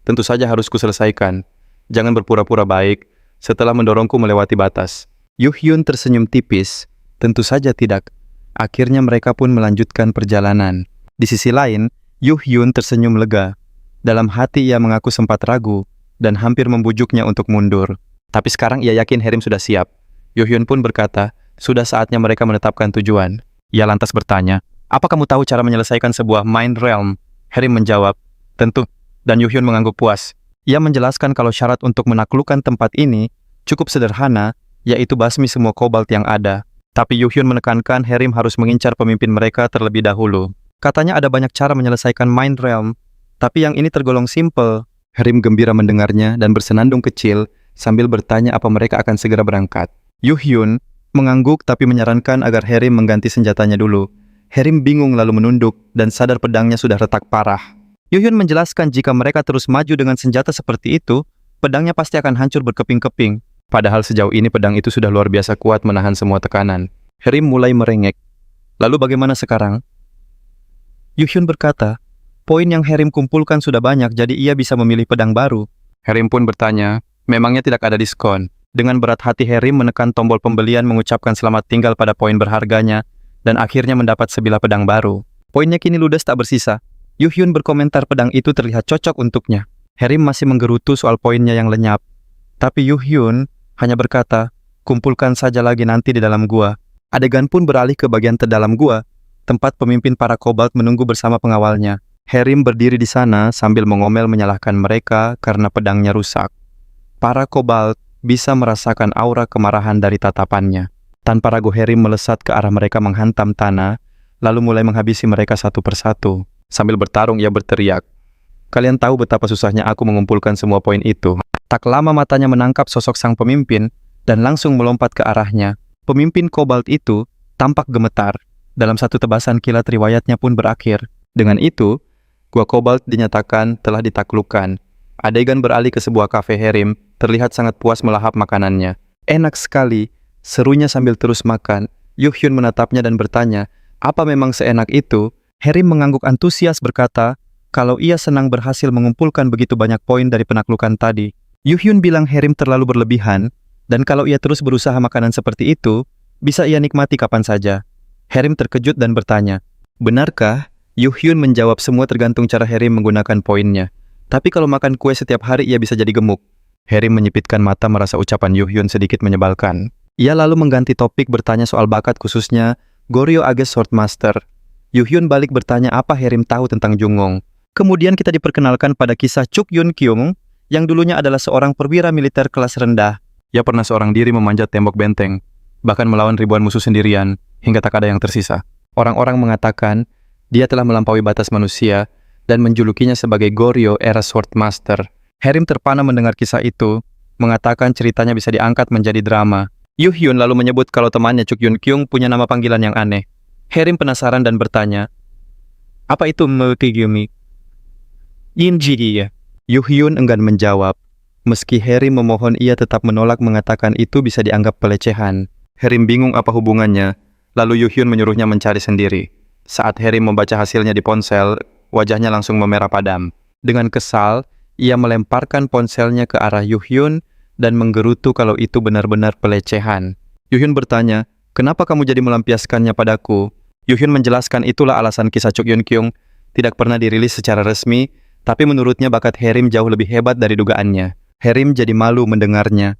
Tentu saja harus kuselesaikan. Jangan berpura-pura baik, setelah mendorongku melewati batas. Yuhyun tersenyum tipis. Tentu saja tidak. Akhirnya mereka pun melanjutkan perjalanan. Di sisi lain, Yuhyun tersenyum lega. Dalam hati ia mengaku sempat ragu, dan hampir membujuknya untuk mundur. Tapi sekarang ia yakin Herim sudah siap. Yuhyun pun berkata, sudah saatnya mereka menetapkan tujuan. Ia lantas bertanya, apa kamu tahu cara menyelesaikan sebuah mind realm? Herim menjawab, tentu. Dan Yuhyun mengangguk puas. Ia menjelaskan kalau syarat untuk menaklukkan tempat ini cukup sederhana, yaitu basmi semua kobalt yang ada. Tapi Yuhyun menekankan Herim harus mengincar pemimpin mereka terlebih dahulu. Katanya ada banyak cara menyelesaikan mind realm, tapi yang ini tergolong simple. Herim gembira mendengarnya dan bersenandung kecil sambil bertanya apa mereka akan segera berangkat. Yuhyun mengangguk tapi menyarankan agar Herim mengganti senjatanya dulu. Herim bingung lalu menunduk dan sadar pedangnya sudah retak parah. Yuhyun menjelaskan jika mereka terus maju dengan senjata seperti itu, pedangnya pasti akan hancur berkeping-keping. Padahal sejauh ini pedang itu sudah luar biasa kuat menahan semua tekanan. Herim mulai merengek. Lalu bagaimana sekarang? Yuhyun berkata, poin yang Herim kumpulkan sudah banyak jadi ia bisa memilih pedang baru. Herim pun bertanya, memangnya tidak ada diskon? Dengan berat hati Herim menekan tombol pembelian mengucapkan selamat tinggal pada poin berharganya dan akhirnya mendapat sebilah pedang baru. Poinnya kini ludes tak bersisa. Yuhyun berkomentar pedang itu terlihat cocok untuknya. Herim masih menggerutu soal poinnya yang lenyap. Tapi Yuhyun hanya berkata, kumpulkan saja lagi nanti di dalam gua. Adegan pun beralih ke bagian terdalam gua, tempat pemimpin para kobalt menunggu bersama pengawalnya. Herim berdiri di sana sambil mengomel menyalahkan mereka karena pedangnya rusak. Para kobalt bisa merasakan aura kemarahan dari tatapannya. Tanpa ragu Herim melesat ke arah mereka menghantam tanah, lalu mulai menghabisi mereka satu persatu. Sambil bertarung ia berteriak, kalian tahu betapa susahnya aku mengumpulkan semua poin itu. Tak lama matanya menangkap sosok sang pemimpin dan langsung melompat ke arahnya. Pemimpin kobalt itu tampak gemetar. Dalam satu tebasan kilat riwayatnya pun berakhir. Dengan itu, gua kobalt dinyatakan telah ditaklukkan. Adegan beralih ke sebuah kafe Herim, terlihat sangat puas melahap makanannya. Enak sekali, serunya sambil terus makan. Yuhyun menatapnya dan bertanya, apa memang seenak itu? Herim mengangguk antusias berkata, kalau ia senang berhasil mengumpulkan begitu banyak poin dari penaklukan tadi. Yuhyun bilang Herim terlalu berlebihan, dan kalau ia terus berusaha makanan seperti itu, bisa ia nikmati kapan saja. Herim terkejut dan bertanya, benarkah? Yuhyun menjawab semua tergantung cara Herim menggunakan poinnya. Tapi kalau makan kue setiap hari ia bisa jadi gemuk. Herim menyipitkan mata merasa ucapan Yuhyun sedikit menyebalkan. Ia lalu mengganti topik bertanya soal bakat khususnya Goryo Ages Swordmaster. Yuhyun balik bertanya apa Herim tahu tentang Jungwon. Kemudian kita diperkenalkan pada kisah Chuk Yun Kyung yang dulunya adalah seorang perwira militer kelas rendah. Ia pernah seorang diri memanjat tembok benteng, bahkan melawan ribuan musuh sendirian hingga tak ada yang tersisa. Orang-orang mengatakan dia telah melampaui batas manusia dan menjulukinya sebagai Goryo era Swordmaster. Herim terpana mendengar kisah itu, mengatakan ceritanya bisa diangkat menjadi drama. Yuhyun lalu menyebut kalau temannya Chuk Yun Kyung punya nama panggilan yang aneh. Herim penasaran dan bertanya, apa itu Mukigumi? Yinji. Yuhyun enggan menjawab. Meski Herim memohon ia tetap menolak mengatakan itu bisa dianggap pelecehan. Herim bingung apa hubungannya, lalu Yuhyun menyuruhnya mencari sendiri. Saat Herim membaca hasilnya di ponsel, wajahnya langsung memerah padam. Dengan kesal, ia melemparkan ponselnya ke arah Yuhyun dan menggerutu kalau itu benar-benar pelecehan. Yuhyun bertanya, kenapa kamu jadi melampiaskannya padaku? Yuhyun menjelaskan itulah alasan kisah Chuk Yun Kyung tidak pernah dirilis secara resmi, tapi menurutnya bakat Herim jauh lebih hebat dari dugaannya. Herim jadi malu mendengarnya.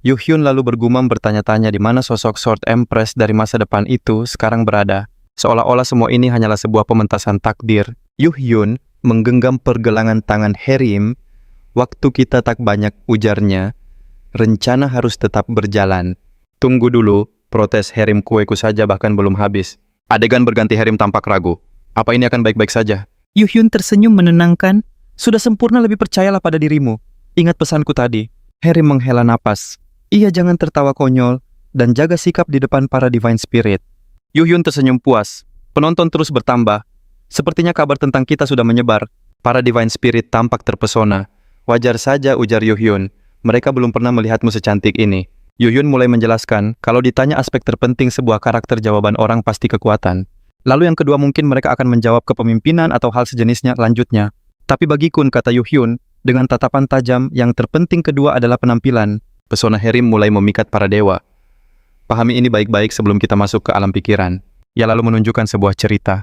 Yuhyun lalu bergumam bertanya-tanya di mana sosok Sword Empress dari masa depan itu sekarang berada. Seolah-olah semua ini hanyalah sebuah pementasan takdir. Yuhyun menggenggam pergelangan tangan Herim. Waktu kita tak banyak, ujarnya. Rencana harus tetap berjalan. Tunggu dulu, protes Herim, kueku saja bahkan belum habis. Adegan berganti Herim tampak ragu. Apa ini akan baik-baik saja? Yuhyun tersenyum menenangkan. Sudah sempurna, lebih percayalah pada dirimu. Ingat pesanku tadi. Harry menghela napas. Ia jangan tertawa konyol dan jaga sikap di depan para Divine Spirit. Yuhyun tersenyum puas. Penonton terus bertambah. Sepertinya kabar tentang kita sudah menyebar. Para Divine Spirit tampak terpesona. Wajar saja, ujar Yuhyun. Mereka belum pernah melihatmu secantik ini. Yuhyun mulai menjelaskan, kalau ditanya aspek terpenting sebuah karakter, jawaban orang pasti kekuatan. Lalu yang kedua mungkin mereka akan menjawab kepemimpinan atau hal sejenisnya lanjutnya. Tapi bagiku, kata Yuhyun, dengan tatapan tajam, yang terpenting kedua adalah penampilan. Pesona Harry mulai memikat para dewa. Pahami ini baik-baik sebelum kita masuk ke alam pikiran. Ia lalu menunjukkan sebuah cerita.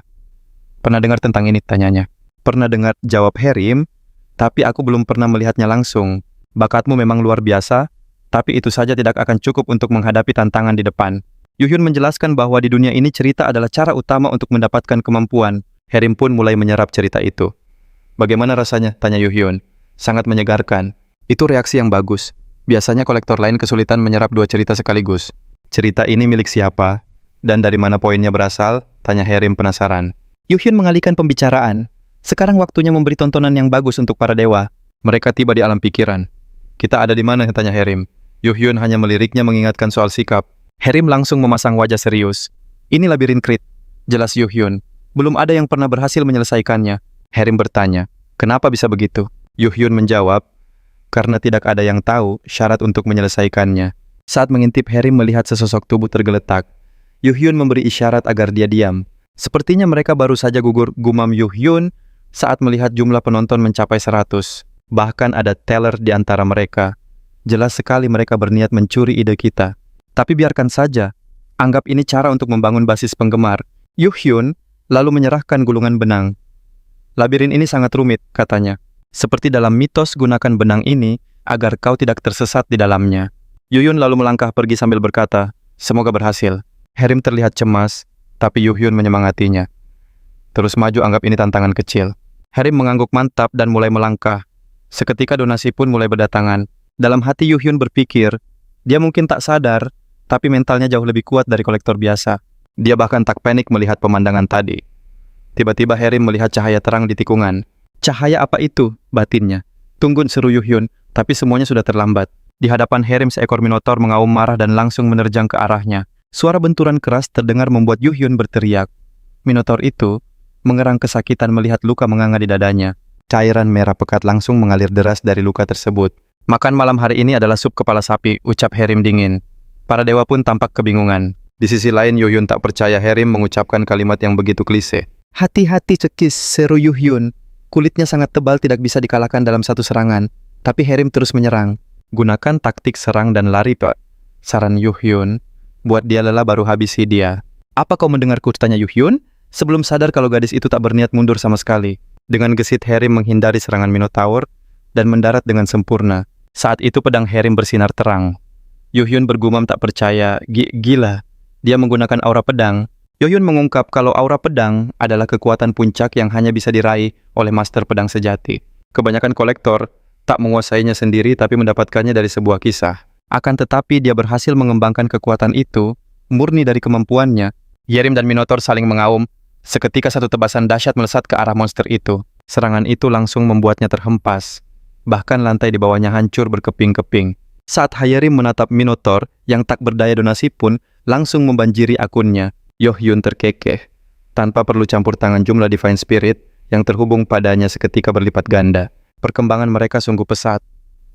Pernah dengar tentang ini? Tanyanya. Pernah dengar, jawab Harry, tapi aku belum pernah melihatnya langsung. Bakatmu memang luar biasa, tapi itu saja tidak akan cukup untuk menghadapi tantangan di depan. Yuhyun menjelaskan bahwa di dunia ini cerita adalah cara utama untuk mendapatkan kemampuan. Harry pun mulai menyerap cerita itu. Bagaimana rasanya? Tanya Yuhyun. Sangat menyegarkan. Itu reaksi yang bagus. Biasanya kolektor lain kesulitan menyerap dua cerita sekaligus. Cerita ini milik siapa? Dan dari mana poinnya berasal? Tanya Harry penasaran. Yuhyun mengalihkan pembicaraan. Sekarang waktunya memberi tontonan yang bagus untuk para dewa. Mereka tiba di alam pikiran. Kita ada di mana? Tanya Harry. Yuhyun hanya meliriknya mengingatkan soal sikap. Harry langsung memasang wajah serius. Ini labirin Krit, jelas Yuhyun. Belum ada yang pernah berhasil menyelesaikannya. Harry bertanya, kenapa bisa begitu? Yuhyun menjawab, karena tidak ada yang tahu syarat untuk menyelesaikannya. Saat mengintip, Harry melihat sesosok tubuh tergeletak. Yuhyun memberi isyarat agar dia diam. Sepertinya mereka baru saja gugur, gumam Yuhyun saat melihat jumlah penonton mencapai 100. Bahkan ada teller di antara mereka. Jelas sekali mereka berniat mencuri ide kita. Tapi biarkan saja. Anggap ini cara untuk membangun basis penggemar. Yuhyun lalu menyerahkan gulungan benang. Labirin ini sangat rumit, katanya. Seperti dalam mitos, gunakan benang ini agar kau tidak tersesat di dalamnya. Yuhyun lalu melangkah pergi sambil berkata, semoga berhasil. Harry terlihat cemas, tapi Yuhyun menyemangatinya. Terus maju, anggap ini tantangan kecil. Harry mengangguk mantap dan mulai melangkah. Seketika donasi pun mulai berdatangan. Dalam hati Yuhyun berpikir, dia mungkin tak sadar, tapi mentalnya jauh lebih kuat dari kolektor biasa. Dia bahkan tak panik melihat pemandangan tadi. Tiba-tiba Harry melihat cahaya terang di tikungan. Cahaya apa itu? Batinnya. Tunggu, seru Yuhyun, tapi semuanya sudah terlambat. Di hadapan Harry, seekor Minotaur mengaum marah dan langsung menerjang ke arahnya. Suara benturan keras terdengar membuat Yuhyun berteriak. Minotaur itu mengerang kesakitan melihat luka menganga di dadanya. Cairan merah pekat langsung mengalir deras dari luka tersebut. Makan malam hari ini adalah sup kepala sapi, ucap Harry dingin. Para dewa pun tampak kebingungan. Di sisi lain, Yuhyun tak percaya Harry mengucapkan kalimat yang begitu klise. Hati-hati cekis, seru Yuhyun. Kulitnya sangat tebal, tidak bisa dikalahkan dalam satu serangan. Tapi Harry terus menyerang. Gunakan taktik serang dan lari, Pak. Saran Yuhyun. Buat dia lelah baru habisi dia. Apa kau mendengarku? Tanya Yuhyun. Sebelum sadar kalau gadis itu tak berniat mundur sama sekali. Dengan gesit Harry menghindari serangan Minotaur dan mendarat dengan sempurna. Saat itu pedang Harry bersinar terang. Yuhyun bergumam tak percaya. Gila. Dia menggunakan aura pedang. Yuhyun mengungkap kalau aura pedang adalah kekuatan puncak yang hanya bisa diraih oleh master pedang sejati. Kebanyakan kolektor tak menguasainya sendiri tapi mendapatkannya dari sebuah kisah. Akan tetapi dia berhasil mengembangkan kekuatan itu murni dari kemampuannya. Yerim dan Minotaur saling mengaum. Seketika satu tebasan dahsyat melesat ke arah monster itu. Serangan itu langsung membuatnya terhempas. Bahkan lantai di bawahnya hancur berkeping-keping. Saat Hayerim menatap Minotaur yang tak berdaya donasi pun langsung membanjiri akunnya. Yuhyun terkekeh. Tanpa perlu campur tangan, jumlah Divine Spirit yang terhubung padanya seketika berlipat ganda. Perkembangan mereka sungguh pesat.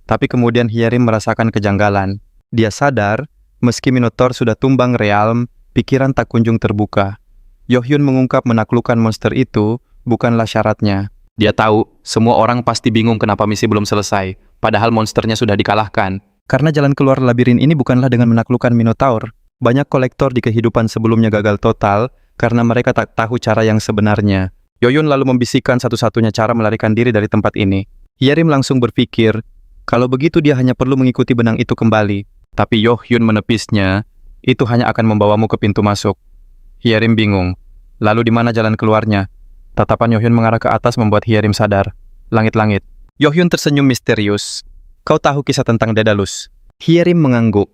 Tapi kemudian Hyerim merasakan kejanggalan. Dia sadar, meski Minotaur sudah tumbang realm, pikiran tak kunjung terbuka. Yuhyun mengungkap menaklukkan monster itu bukanlah syaratnya. Dia tahu, semua orang pasti bingung kenapa misi belum selesai, padahal monsternya sudah dikalahkan. Karena jalan keluar labirin ini bukanlah dengan menaklukkan Minotaur. Banyak kolektor di kehidupan sebelumnya gagal total karena mereka tak tahu cara yang sebenarnya. Yuhyun lalu membisikkan satu-satunya cara melarikan diri dari tempat ini. Hyerim langsung berpikir, kalau begitu dia hanya perlu mengikuti benang itu kembali. Tapi Yuhyun menepisnya, itu hanya akan membawamu ke pintu masuk. Hyerim bingung. Lalu di mana jalan keluarnya? Tatapan Yuhyun mengarah ke atas membuat Hyerim sadar. Langit-langit. Yuhyun tersenyum misterius. Kau tahu kisah tentang Daedalus? Hyerim mengangguk.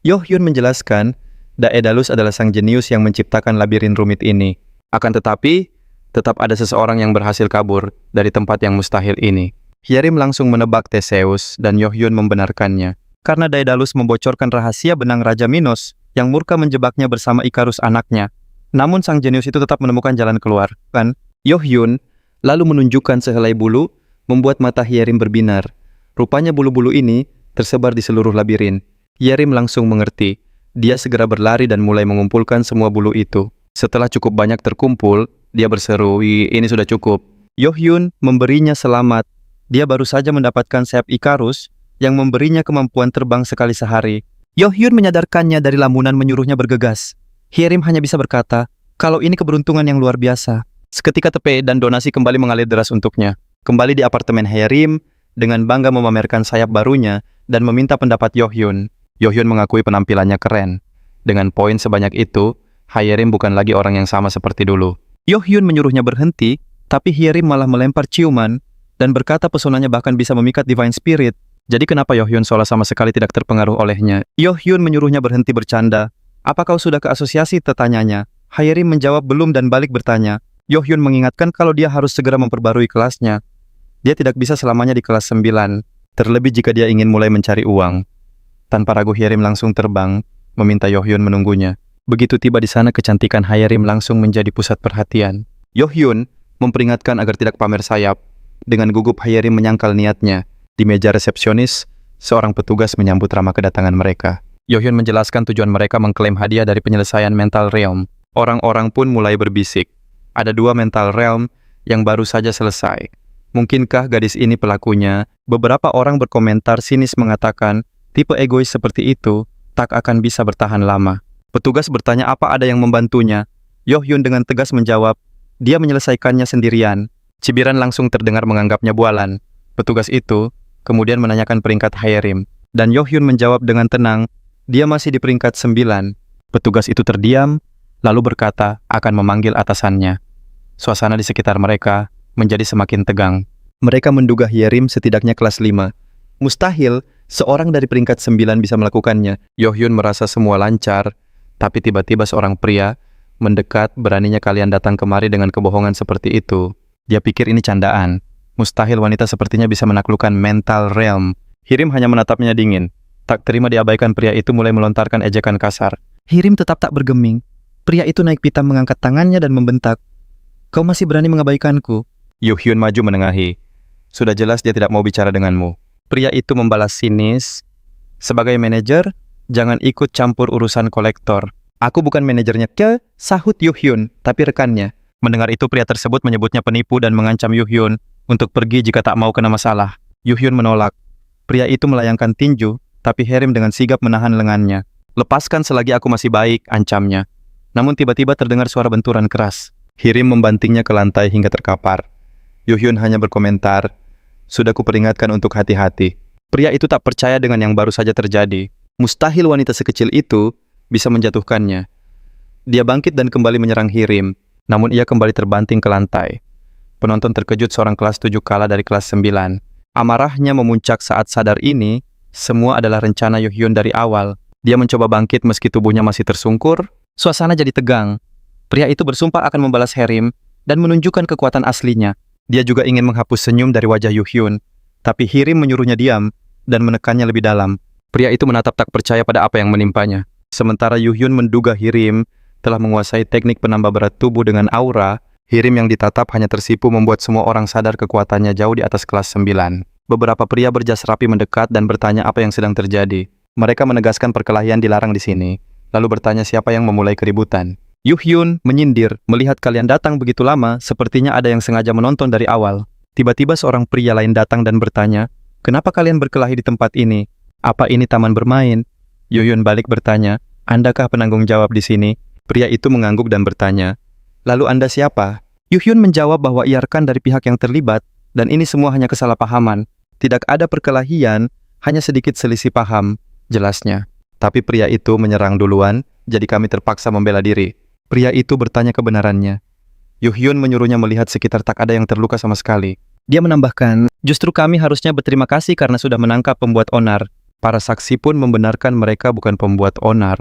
Yuhyun menjelaskan, Daedalus adalah sang jenius yang menciptakan labirin rumit ini. Akan tetapi, tetap ada seseorang yang berhasil kabur dari tempat yang mustahil ini. Hyerim langsung menebak Theseus dan Yohyun membenarkannya. Karena Daedalus membocorkan rahasia benang Raja Minos yang murka menjebaknya bersama Ikarus anaknya. Namun sang jenius itu tetap menemukan jalan keluar. Yohyun lalu menunjukkan sehelai bulu, membuat mata Hyerim berbinar. Rupanya bulu-bulu ini tersebar di seluruh labirin. Hyerim langsung mengerti. Dia segera berlari dan mulai mengumpulkan semua bulu itu. Setelah cukup banyak terkumpul, dia berseru, "Ini sudah cukup." Yohyun memberinya selamat. Dia baru saja mendapatkan sayap Ikarus yang memberinya kemampuan terbang sekali sehari. Yohyun menyadarkannya dari lamunan menyuruhnya bergegas. Hyerim hanya bisa berkata, kalau ini keberuntungan yang luar biasa. Seketika tepe dan donasi kembali mengalir deras untuknya. Kembali di apartemen Hyerim, dengan bangga memamerkan sayap barunya dan meminta pendapat Yohyun. Yohyun mengakui penampilannya keren. Dengan poin sebanyak itu, Hyerim bukan lagi orang yang sama seperti dulu. Yohyun menyuruhnya berhenti, tapi Hyerim malah melempar ciuman dan berkata pesonanya bahkan bisa memikat Divine Spirit. Jadi kenapa Yohyun seolah sama sekali tidak terpengaruh olehnya? Yohyun menyuruhnya berhenti bercanda. Apa kau sudah ke asosiasi? Tertanyanya. Hyerim menjawab belum dan balik bertanya. Yohyun mengingatkan kalau dia harus segera memperbarui kelasnya. Dia tidak bisa selamanya di kelas 9, terlebih jika dia ingin mulai mencari uang. Tanpa ragu Hyerim langsung terbang, meminta Yohyun menunggunya. Begitu tiba di sana, kecantikan Hyerim langsung menjadi pusat perhatian. Yohyun memperingatkan agar tidak pamer sayap. Dengan gugup Hyerim menyangkal niatnya. Di meja resepsionis, seorang petugas menyambut ramah kedatangan mereka. Yohyun menjelaskan tujuan mereka mengklaim hadiah dari penyelesaian Mental Realm. Orang-orang pun mulai berbisik. Ada 2 Mental Realm yang baru saja selesai. Mungkinkah gadis ini pelakunya? Beberapa orang berkomentar sinis mengatakan, tipe egois seperti itu tak akan bisa bertahan lama. Petugas bertanya apa ada yang membantunya. Yohyun dengan tegas menjawab, dia menyelesaikannya sendirian. Cibiran langsung terdengar menganggapnya bualan. Petugas itu kemudian menanyakan peringkat Hyerim. Dan Yohyun menjawab dengan tenang, dia masih di peringkat 9. Petugas itu terdiam, lalu berkata akan memanggil atasannya. Suasana di sekitar mereka menjadi semakin tegang. Mereka menduga Hyerim setidaknya kelas 5. Mustahil seorang dari peringkat 9 bisa melakukannya. Yohyun merasa semua lancar, tapi tiba-tiba seorang pria mendekat. Beraninya kalian datang kemari dengan kebohongan seperti itu. Dia pikir ini candaan. Mustahil wanita sepertinya bisa menaklukkan Mental Realm. Hyerim hanya menatapnya dingin. Tak terima diabaikan, pria itu mulai melontarkan ejekan kasar. Hyerim tetap tak bergeming. Pria itu naik pitam mengangkat tangannya dan membentak. Kau masih berani mengabaikanku? Yohyun maju menengahi. Sudah jelas dia tidak mau bicara denganmu. Pria itu membalas sinis. Sebagai manajer, jangan ikut campur urusan kolektor. Aku bukan manajernya, sahut Yohyun, tapi rekannya. Mendengar itu, pria tersebut menyebutnya penipu dan mengancam Yohyun untuk pergi jika tak mau kena masalah. Yohyun menolak. Pria itu melayangkan tinju, tapi Hyerim dengan sigap menahan lengannya. Lepaskan selagi aku masih baik, ancamnya. Namun tiba-tiba terdengar suara benturan keras. Hyerim membantingnya ke lantai hingga terkapar. Yohyun hanya berkomentar, sudah kuperingatkan untuk hati-hati. Pria itu tak percaya dengan yang baru saja terjadi. Mustahil wanita sekecil itu bisa menjatuhkannya. Dia bangkit dan kembali menyerang Hyerim, namun ia kembali terbanting ke lantai. Penonton terkejut, seorang kelas 7 kalah dari kelas 9. Amarahnya memuncak saat sadar ini, semua adalah rencana Yohyun dari awal. Dia mencoba bangkit meski tubuhnya masih tersungkur. Suasana jadi tegang. Pria itu bersumpah akan membalas Hyerim dan menunjukkan kekuatan aslinya. Dia juga ingin menghapus senyum dari wajah Yohyun, tapi Hyerim menyuruhnya diam dan menekannya lebih dalam. Pria itu menatap tak percaya pada apa yang menimpanya. Sementara Yohyun menduga Hyerim telah menguasai teknik penambah berat tubuh dengan aura, Hyerim yang ditatap hanya tersipu membuat semua orang sadar kekuatannya jauh di atas kelas 9. Beberapa pria berjas rapi mendekat dan bertanya apa yang sedang terjadi. Mereka menegaskan perkelahian dilarang di sini, lalu bertanya siapa yang memulai keributan. Yohyun menyindir, melihat kalian datang begitu lama, sepertinya ada yang sengaja menonton dari awal. Tiba-tiba seorang pria lain datang dan bertanya, kenapa kalian berkelahi di tempat ini? Apa ini taman bermain? Yohyun balik bertanya, Andakah penanggung jawab di sini? Pria itu mengangguk dan bertanya, lalu Anda siapa? Yohyun menjawab bahwa ia rekan dari pihak yang terlibat, dan ini semua hanya kesalahpahaman. Tidak ada perkelahian, hanya sedikit selisih paham, jelasnya. Tapi pria itu menyerang duluan, jadi kami terpaksa membela diri. Pria itu bertanya kebenarannya. Yohyun menyuruhnya melihat sekitar, tak ada yang terluka sama sekali. Dia menambahkan, justru kami harusnya berterima kasih karena sudah menangkap pembuat onar. Para saksi pun membenarkan mereka bukan pembuat onar.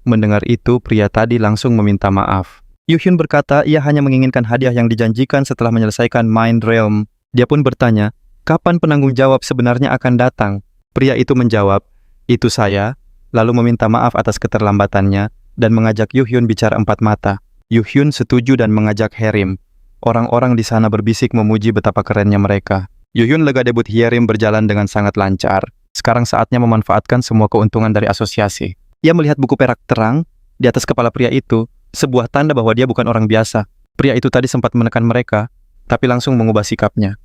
Mendengar itu, pria tadi langsung meminta maaf. Yuhyun berkata ia hanya menginginkan hadiah yang dijanjikan setelah menyelesaikan Mind Realm. Dia pun bertanya, kapan penanggung jawab sebenarnya akan datang? Pria itu menjawab, itu saya, lalu meminta maaf atas keterlambatannya dan mengajak Yuhyun bicara empat mata. Yuhyun setuju dan mengajak Herim. Orang-orang di sana berbisik memuji betapa kerennya mereka. Yuhyun lega debut Hyerim berjalan dengan sangat lancar. Sekarang saatnya memanfaatkan semua keuntungan dari asosiasi. Ia melihat buku perak terang di atas kepala pria itu, sebuah tanda bahwa dia bukan orang biasa. Pria itu tadi sempat menekan mereka, tapi langsung mengubah sikapnya.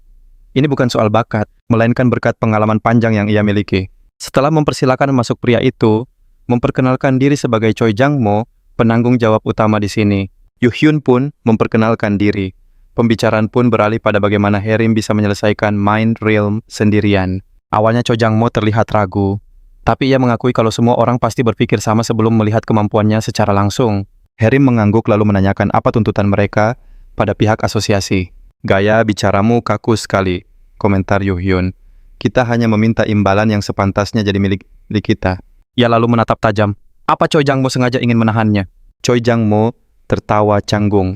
Ini bukan soal bakat, melainkan berkat pengalaman panjang yang ia miliki. Setelah mempersilakan masuk pria itu, memperkenalkan diri sebagai Choi Jang-mo, penanggung jawab utama di sini. Yuhyun pun memperkenalkan diri. Pembicaraan pun beralih pada bagaimana Herim bisa menyelesaikan Mind Realm sendirian. Awalnya Choi Jang-mo terlihat ragu, tapi ia mengakui kalau semua orang pasti berpikir sama sebelum melihat kemampuannya secara langsung. Herim mengangguk lalu menanyakan apa tuntutan mereka pada pihak asosiasi. Gaya bicaramu kaku sekali, komentar Yuhyun. Kita hanya meminta imbalan yang sepantasnya jadi milik kita. Ia lalu menatap tajam. Apa Choi Jang-mo sengaja ingin menahannya? Choi Jang-mo tertawa canggung.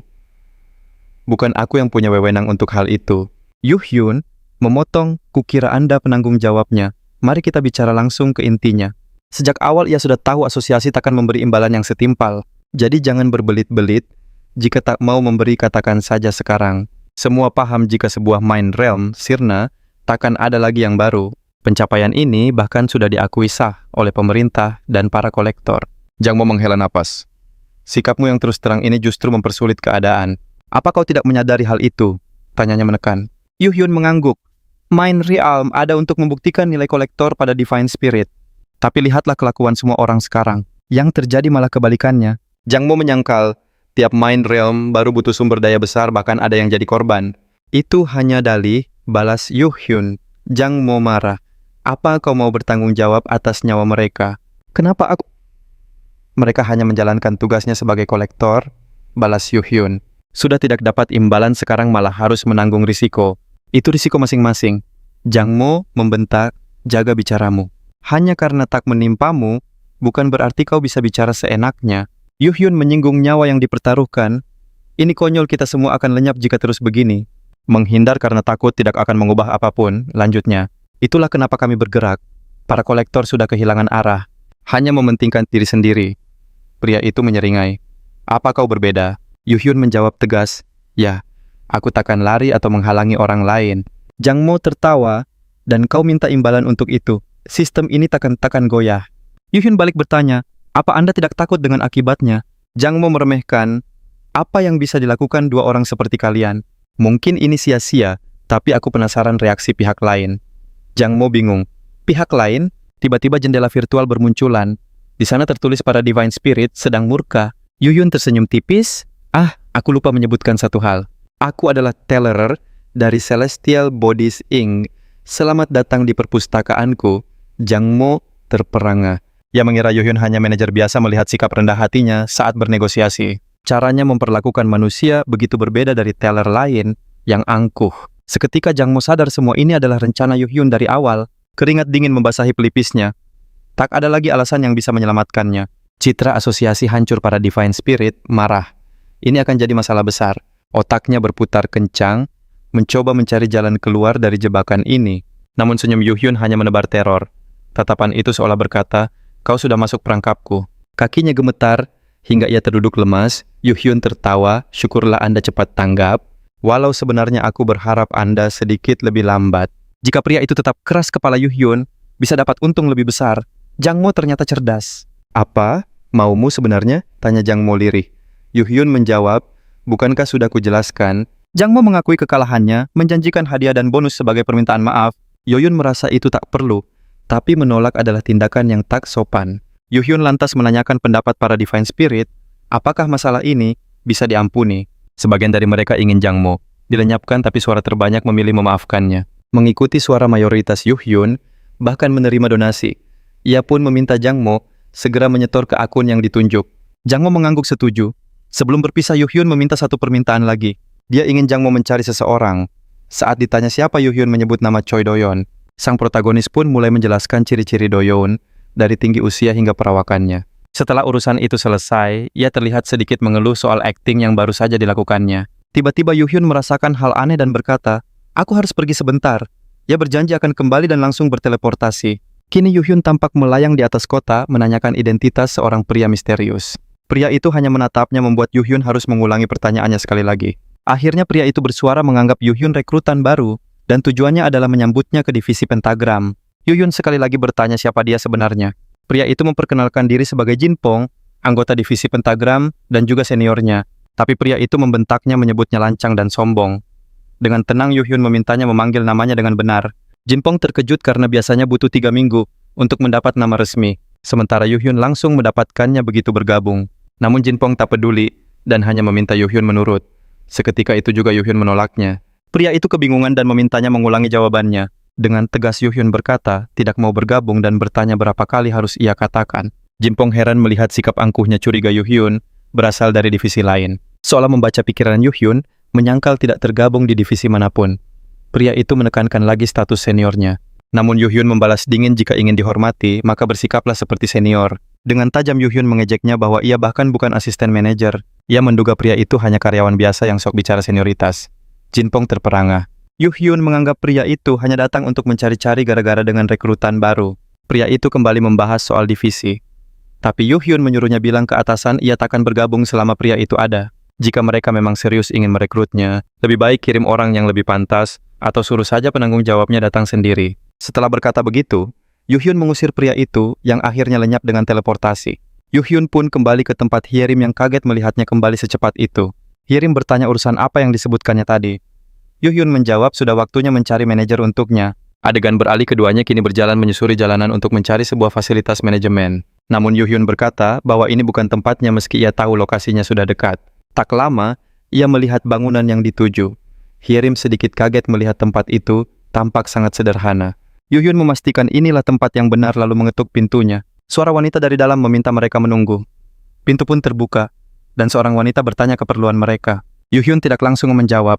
Bukan aku yang punya wewenang untuk hal itu. Yuhyun memotong, kukira Anda penanggung jawabnya. Mari kita bicara langsung ke intinya. Sejak awal ia sudah tahu asosiasi takkan memberi imbalan yang setimpal. Jadi jangan berbelit-belit. Jika tak mau memberi katakan saja sekarang. Semua paham jika sebuah Mind Realm sirna takkan ada lagi yang baru. Pencapaian ini bahkan sudah diakui sah oleh pemerintah dan para kolektor. Jang Mo menghela napas. Sikapmu yang terus terang ini justru mempersulit keadaan. Apa kau tidak menyadari hal itu? Tanyanya menekan. Yuhyun mengangguk. Mind Realm ada untuk membuktikan nilai kolektor pada Divine Spirit. Tapi lihatlah kelakuan semua orang sekarang. Yang terjadi malah kebalikannya. Jang Mo menyangkal, tiap Mind Realm baru butuh sumber daya besar bahkan ada yang jadi korban. Itu hanya dalih, balas Yuhyun. Jang Mo marah. Apa kau mau bertanggung jawab atas nyawa mereka? Kenapa aku? Mereka hanya menjalankan tugasnya sebagai kolektor, balas Yuhyun. Sudah tidak dapat imbalan sekarang malah harus menanggung risiko. Itu risiko masing-masing. Jang Mo membentak, jaga bicaramu. Hanya karena tak menimpamu, bukan berarti kau bisa bicara seenaknya. Yuhyun menyinggung nyawa yang dipertaruhkan. Ini konyol, kita semua akan lenyap jika terus begini. Menghindar karena takut tidak akan mengubah apapun, lanjutnya. Itulah kenapa kami bergerak. Para kolektor sudah kehilangan arah. Hanya mementingkan diri sendiri. Pria itu menyeringai. Apa kau berbeda? Yuhyun menjawab tegas, ya, aku takkan lari atau menghalangi orang lain. Jang Mo tertawa, dan kau minta imbalan untuk itu. Sistem ini takkan goyah. Yuhyun balik bertanya, apa Anda tidak takut dengan akibatnya? Jang Mo meremehkan, apa yang bisa dilakukan dua orang seperti kalian? Mungkin ini sia-sia, tapi aku penasaran reaksi pihak lain. Jang Mo bingung. Pihak lain? Tiba-tiba jendela virtual bermunculan. Di sana tertulis pada Divine Spirit sedang murka. Yuhyun tersenyum tipis. Aku lupa menyebutkan satu hal. Aku adalah Tellerer dari Celestial Bodies Inc. Selamat datang di perpustakaanku. Jang Mo terperangah. Ia mengira Yuhyun hanya manajer biasa melihat sikap rendah hatinya saat bernegosiasi. Caranya memperlakukan manusia begitu berbeda dari teller lain yang angkuh. Seketika Jang Mo sadar semua ini adalah rencana Yuhyun dari awal. Keringat dingin membasahi pelipisnya. Tak ada lagi alasan yang bisa menyelamatkannya. Citra asosiasi hancur para Divine Spirit marah. Ini akan jadi masalah besar. Otaknya berputar kencang, mencoba mencari jalan keluar dari jebakan ini. Namun senyum Yuhyun hanya menebar teror. Tatapan itu seolah berkata, kau sudah masuk perangkapku. Kakinya gemetar, hingga ia terduduk lemas. Yuhyun tertawa, syukurlah Anda cepat tanggap. Walau sebenarnya aku berharap Anda sedikit lebih lambat. Jika pria itu tetap keras kepala Yuhyun, bisa dapat untung lebih besar. Jang Mo ternyata cerdas. Apa? Maumu sebenarnya? Tanya Jang Mo lirih. Yuhyun menjawab, bukankah sudah kujelaskan? Jang Mo mengakui kekalahannya, menjanjikan hadiah dan bonus sebagai permintaan maaf. Yuhyun merasa itu tak perlu, tapi menolak adalah tindakan yang tak sopan. Yuhyun lantas menanyakan pendapat para Divine Spirit, apakah masalah ini bisa diampuni? Sebagian dari mereka ingin Jang Mo dilenyapkan, tapi suara terbanyak memilih memaafkannya. Mengikuti suara mayoritas Yuhyun, bahkan menerima donasi. Ia pun meminta Jang Mo segera menyetor ke akun yang ditunjuk. Jang Mo mengangguk setuju. Sebelum berpisah, Yuhyun meminta satu permintaan lagi. Dia ingin Jang Mo mencari seseorang. Saat ditanya siapa, Yuhyun menyebut nama Choi Do-yeon. Sang protagonis pun mulai menjelaskan ciri-ciri Do-yeon, dari tinggi usia hingga perawakannya. Setelah urusan itu selesai, ia terlihat sedikit mengeluh soal akting yang baru saja dilakukannya. Tiba-tiba Yuhyun merasakan hal aneh dan berkata, "Aku harus pergi sebentar." Ia berjanji akan kembali dan langsung berteleportasi. Kini Yuhyun tampak melayang di atas kota menanyakan identitas seorang pria misterius. Pria itu hanya menatapnya membuat Yuhyun harus mengulangi pertanyaannya sekali lagi. Akhirnya pria itu bersuara menganggap Yuhyun rekrutan baru dan tujuannya adalah menyambutnya ke divisi pentagram. Yuhyun sekali lagi bertanya siapa dia sebenarnya. Pria itu memperkenalkan diri sebagai Jinpong, anggota divisi pentagram dan juga seniornya. Tapi pria itu membentaknya menyebutnya lancang dan sombong. Dengan tenang Yuhyun memintanya memanggil namanya dengan benar. Jinpong terkejut karena biasanya butuh 3 minggu untuk mendapat nama resmi. Sementara Yuhyun langsung mendapatkannya begitu bergabung. Namun Jinpong tak peduli dan hanya meminta Yuhyun menurut. Seketika itu juga Yuhyun menolaknya. Pria itu kebingungan dan memintanya mengulangi jawabannya. Dengan tegas Yuhyun berkata tidak mau bergabung dan bertanya berapa kali harus ia katakan. Jinpong heran melihat sikap angkuhnya curiga Yuhyun berasal dari divisi lain. Seolah membaca pikiran Yuhyun, menyangkal tidak tergabung di divisi manapun. Pria itu menekankan lagi status seniornya. Namun Yuhyun membalas dingin jika ingin dihormati, maka bersikaplah seperti senior. Dengan tajam Yuhyun mengejeknya bahwa ia bahkan bukan asisten manajer. Ia menduga pria itu hanya karyawan biasa yang sok bicara senioritas. Jinpong terperangah. Yuhyun menganggap pria itu hanya datang untuk mencari-cari gara-gara dengan rekrutan baru. Pria itu kembali membahas soal divisi. Tapi Yuhyun menyuruhnya bilang ke atasan ia takkan bergabung selama pria itu ada. Jika mereka memang serius ingin merekrutnya, lebih baik kirim orang yang lebih pantas, atau suruh saja penanggung jawabnya datang sendiri. Setelah berkata begitu, Yuhyun mengusir pria itu yang akhirnya lenyap dengan teleportasi. Yuhyun pun kembali ke tempat Hyerim yang kaget melihatnya kembali secepat itu. Hyerim bertanya urusan apa yang disebutkannya tadi. Yuhyun menjawab sudah waktunya mencari manajer untuknya. Adegan beralih keduanya kini berjalan menyusuri jalanan untuk mencari sebuah fasilitas manajemen. Namun Yuhyun berkata bahwa ini bukan tempatnya meski ia tahu lokasinya sudah dekat. Tak lama, ia melihat bangunan yang dituju. Hyerim sedikit kaget melihat tempat itu, tampak sangat sederhana. Yuhyun memastikan inilah tempat yang benar lalu mengetuk pintunya. Suara wanita dari dalam meminta mereka menunggu. Pintu pun terbuka, dan seorang wanita bertanya keperluan mereka. Yuhyun tidak langsung menjawab.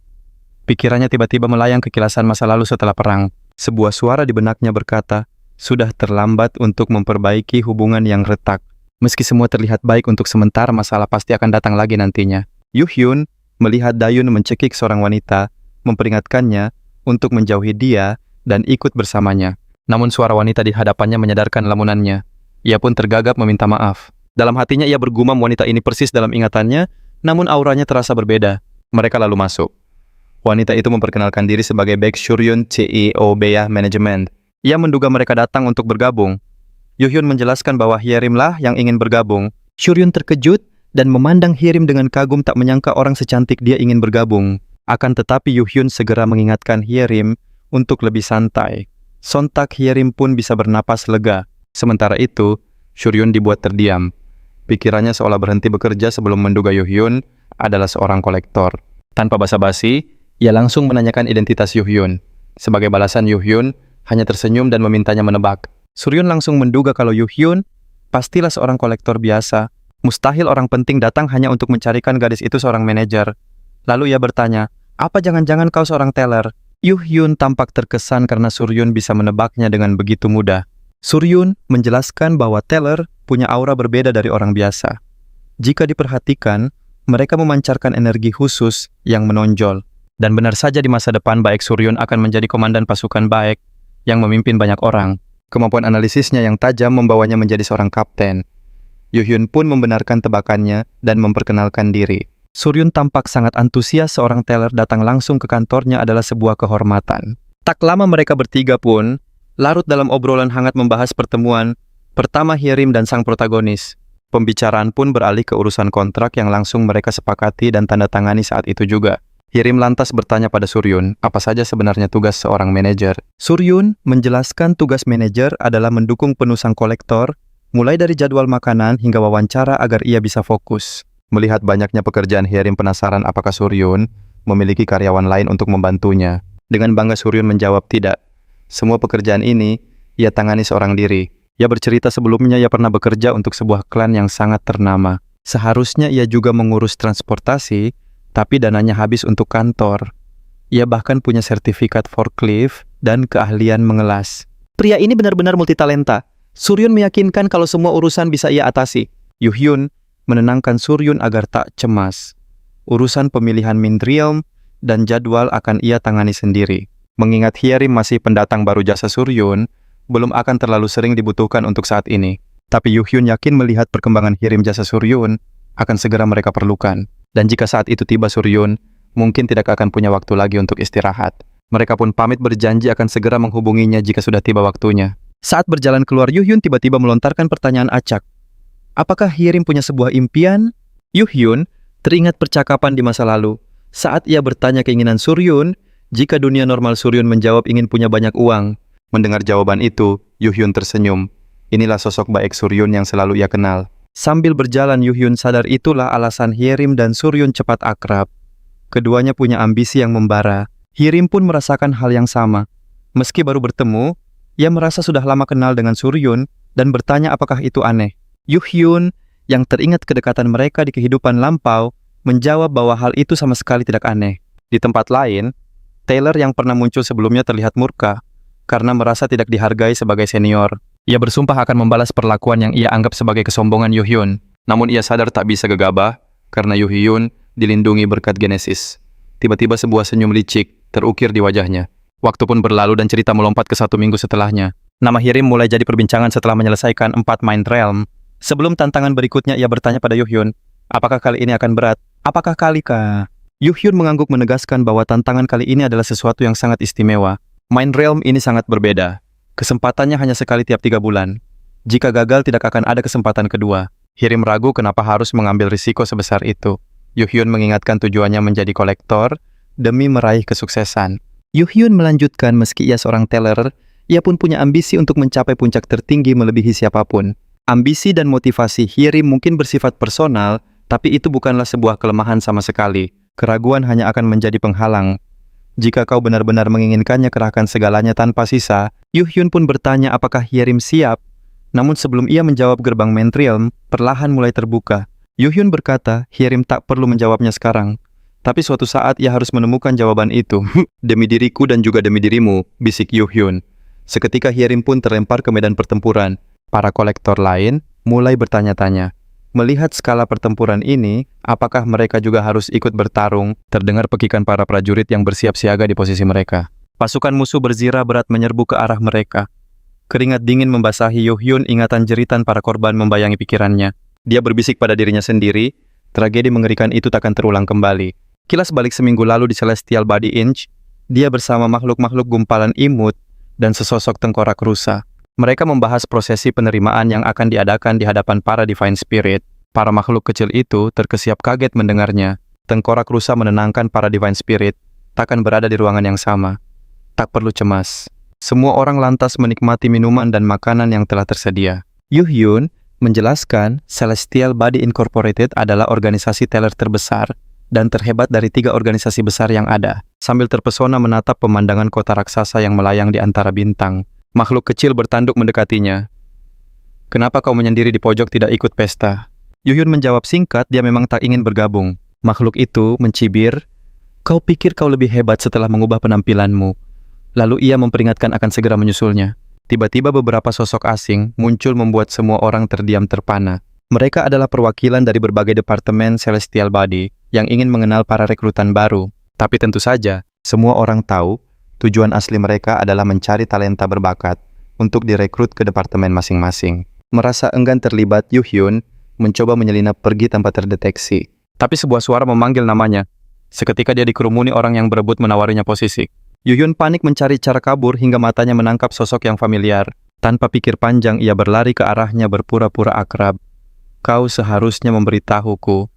Pikirannya tiba-tiba melayang ke kilasan masa lalu setelah perang. Sebuah suara di benaknya berkata, sudah terlambat untuk memperbaiki hubungan yang retak. Meski semua terlihat baik untuk sementara, masalah pasti akan datang lagi nantinya. Yuhyun melihat Dayun mencekik seorang wanita, memperingatkannya untuk menjauhi dia dan ikut bersamanya. Namun suara wanita di hadapannya menyadarkan lamunannya. Ia pun tergagap meminta maaf. Dalam hatinya ia bergumam wanita ini persis dalam ingatannya, namun auranya terasa berbeda. Mereka lalu masuk. Wanita itu memperkenalkan diri sebagai Baek Suryun CEO Bea Management. Ia menduga mereka datang untuk bergabung. Yuhyun menjelaskan bahwa Hyerim lah yang ingin bergabung. Suryun terkejut dan memandang Hyerim dengan kagum, tak menyangka orang secantik dia ingin bergabung. Akan tetapi Yuhyun segera mengingatkan Hyerim untuk lebih santai. Sontak Hyerim pun bisa bernapas lega. Sementara itu, Suryun dibuat terdiam. Pikirannya seolah berhenti bekerja sebelum menduga Yuhyun adalah seorang kolektor. Tanpa basa-basi, ia langsung menanyakan identitas Yuhyun. Sebagai balasan, Yuhyun hanya tersenyum dan memintanya menebak. Suryun langsung menduga kalau Yuhyun pastilah seorang kolektor biasa. Mustahil orang penting datang hanya untuk mencarikan gadis itu seorang manajer. Lalu ia bertanya, apa jangan-jangan kau seorang teller? Yuhyun tampak terkesan karena Suryun bisa menebaknya dengan begitu mudah. Suryun menjelaskan bahwa teller punya aura berbeda dari orang biasa. Jika diperhatikan, mereka memancarkan energi khusus yang menonjol. Dan benar saja di masa depan Baek Suryun akan menjadi komandan pasukan Baek yang memimpin banyak orang. Kemampuan analisisnya yang tajam membawanya menjadi seorang kapten. Yuhyun pun membenarkan tebakannya dan memperkenalkan diri. Suryun tampak sangat antusias seorang teller datang langsung ke kantornya adalah sebuah kehormatan. Tak lama mereka bertiga pun larut dalam obrolan hangat membahas pertemuan pertama Hyerim dan sang protagonis. Pembicaraan pun beralih ke urusan kontrak yang langsung mereka sepakati dan tanda tangani saat itu juga. Hyerim lantas bertanya pada Suryun, apa saja sebenarnya tugas seorang manajer. Suryun menjelaskan tugas manajer adalah mendukung penuh sang kolektor, mulai dari jadwal makanan hingga wawancara agar ia bisa fokus. Melihat banyaknya pekerjaan, Hyerim penasaran apakah Suryun memiliki karyawan lain untuk membantunya. Dengan bangga Suryun menjawab tidak. Semua pekerjaan ini ia tangani seorang diri. Ia bercerita sebelumnya ia pernah bekerja untuk sebuah klan yang sangat ternama. Seharusnya ia juga mengurus transportasi, tapi dananya habis untuk kantor. Ia bahkan punya sertifikat forklift dan keahlian mengelas. Pria ini benar-benar multitalenta. Suryun meyakinkan kalau semua urusan bisa ia atasi. Yuhyun menenangkan Suryun agar tak cemas. Urusan pemilihan Mindrealm dan jadwal akan ia tangani sendiri. Mengingat Hyerim masih pendatang baru jasa Suryun, belum akan terlalu sering dibutuhkan untuk saat ini. Tapi Yuhyun yakin melihat perkembangan Hyerim jasa Suryun akan segera mereka perlukan. Dan jika saat itu tiba Suryun, mungkin tidak akan punya waktu lagi untuk istirahat. Mereka pun pamit berjanji akan segera menghubunginya jika sudah tiba waktunya. Saat berjalan keluar, Yuhyun tiba-tiba melontarkan pertanyaan acak. Apakah Hyerim punya sebuah impian? Yuhyun teringat percakapan di masa lalu. Saat ia bertanya keinginan Suryun, jika dunia normal Suryun menjawab ingin punya banyak uang. Mendengar jawaban itu, Yuhyun tersenyum. Inilah sosok baik Suryun yang selalu ia kenal. Sambil berjalan, Yuhyun sadar itulah alasan Hyerim dan Suryun cepat akrab. Keduanya punya ambisi yang membara. Hyerim pun merasakan hal yang sama. Meski baru bertemu, ia merasa sudah lama kenal dengan Suryun dan bertanya apakah itu aneh. Yuhyun, yang teringat kedekatan mereka di kehidupan lampau, menjawab bahwa hal itu sama sekali tidak aneh. Di tempat lain, Taylor yang pernah muncul sebelumnya terlihat murka karena merasa tidak dihargai sebagai senior. Ia bersumpah akan membalas perlakuan yang ia anggap sebagai kesombongan Yuhyun. Namun ia sadar tak bisa gegabah karena Yuhyun dilindungi berkat Genesis. Tiba-tiba sebuah senyum licik terukir di wajahnya. Waktu pun berlalu dan cerita melompat ke 1 minggu setelahnya. Nama Hyerim mulai jadi perbincangan setelah menyelesaikan 4 Mindrealm. Sebelum tantangan berikutnya, ia bertanya pada Yuhyun, apakah kali ini akan berat? Apakah kali kah? Yuhyun mengangguk menegaskan bahwa tantangan kali ini adalah sesuatu yang sangat istimewa. Mindrealm ini sangat berbeda. Kesempatannya hanya sekali tiap 3 bulan. Jika gagal, tidak akan ada kesempatan kedua. Hyerim ragu kenapa harus mengambil risiko sebesar itu. Yuhyun mengingatkan tujuannya menjadi kolektor demi meraih kesuksesan. Yuhyun melanjutkan meski ia seorang teller, ia pun punya ambisi untuk mencapai puncak tertinggi melebihi siapapun. Ambisi dan motivasi Hyerim mungkin bersifat personal, tapi itu bukanlah sebuah kelemahan sama sekali. Keraguan hanya akan menjadi penghalang. Jika kau benar-benar menginginkannya, kerahkan segalanya tanpa sisa. Yuhyun pun bertanya apakah Hyerim siap. Namun sebelum ia menjawab, gerbang Mindrealm perlahan mulai terbuka. Yuhyun berkata, Hyerim tak perlu menjawabnya sekarang. Tapi suatu saat ia harus menemukan jawaban itu. Demi diriku dan juga demi dirimu, bisik Yuhyun. Seketika Hyerim pun terlempar ke medan pertempuran. Para kolektor lain mulai bertanya-tanya. Melihat skala pertempuran ini, apakah mereka juga harus ikut bertarung? Terdengar pekikan para prajurit yang bersiap siaga di posisi mereka. Pasukan musuh berzira berat menyerbu ke arah mereka. Keringat dingin membasahi Yuhyun, ingatan jeritan para korban membayangi pikirannya. Dia berbisik pada dirinya sendiri, tragedi mengerikan itu takkan terulang kembali. Kilas balik seminggu lalu di Celestial Body Inch, dia bersama makhluk-makhluk gumpalan imut dan sesosok tengkorak rusa. Mereka membahas prosesi penerimaan yang akan diadakan di hadapan para Divine Spirit. Para makhluk kecil itu terkesiap kaget mendengarnya. Tengkorak rusa menenangkan para Divine Spirit, takkan berada di ruangan yang sama. Tak perlu cemas. Semua orang lantas menikmati minuman dan makanan yang telah tersedia. Yuhyun menjelaskan Celestial Body Incorporated adalah organisasi teller terbesar dan terhebat dari 3 organisasi besar yang ada. Sambil terpesona menatap pemandangan kota raksasa yang melayang di antara bintang. Makhluk kecil bertanduk mendekatinya. Kenapa kau menyendiri di pojok tidak ikut pesta? Yuhyun menjawab singkat, dia memang tak ingin bergabung. Makhluk itu mencibir, kau pikir kau lebih hebat setelah mengubah penampilanmu. Lalu ia memperingatkan akan segera menyusulnya. Tiba-tiba beberapa sosok asing muncul membuat semua orang terdiam terpana. Mereka adalah perwakilan dari berbagai departemen Celestial Body yang ingin mengenal para rekrutan baru. Tapi tentu saja, semua orang tahu tujuan asli mereka adalah mencari talenta berbakat untuk direkrut ke departemen masing-masing. Merasa enggan terlibat, Yuhyun mencoba menyelinap pergi tanpa terdeteksi. Tapi sebuah suara memanggil namanya. Seketika dia dikerumuni orang yang berebut menawarinya posisi. Yuhyun panik mencari cara kabur hingga matanya menangkap sosok yang familiar. Tanpa pikir panjang, ia berlari ke arahnya berpura-pura akrab. Kau seharusnya memberitahuku.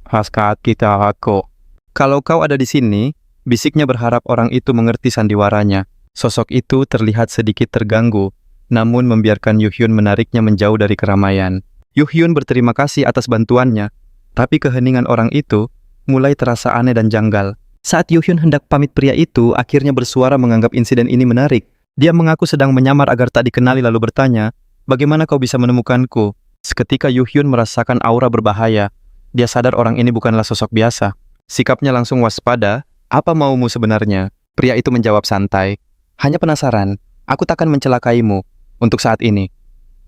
Haskat kita aku. Kalau kau ada di sini, bisiknya berharap orang itu mengerti sandiwaranya. Sosok itu terlihat sedikit terganggu, namun membiarkan Yuhyun menariknya menjauh dari keramaian. Yuhyun berterima kasih atas bantuannya, tapi keheningan orang itu mulai terasa aneh dan janggal. Saat Yuhyun hendak pamit, pria itu akhirnya bersuara menganggap insiden ini menarik. Dia mengaku sedang menyamar agar tak dikenali lalu bertanya, bagaimana kau bisa menemukanku? Seketika Yuhyun merasakan aura berbahaya. Dia sadar orang ini bukanlah sosok biasa. Sikapnya langsung waspada. Apa maumu sebenarnya? Pria itu menjawab santai. Hanya penasaran, aku takkan mencelakaimu untuk saat ini.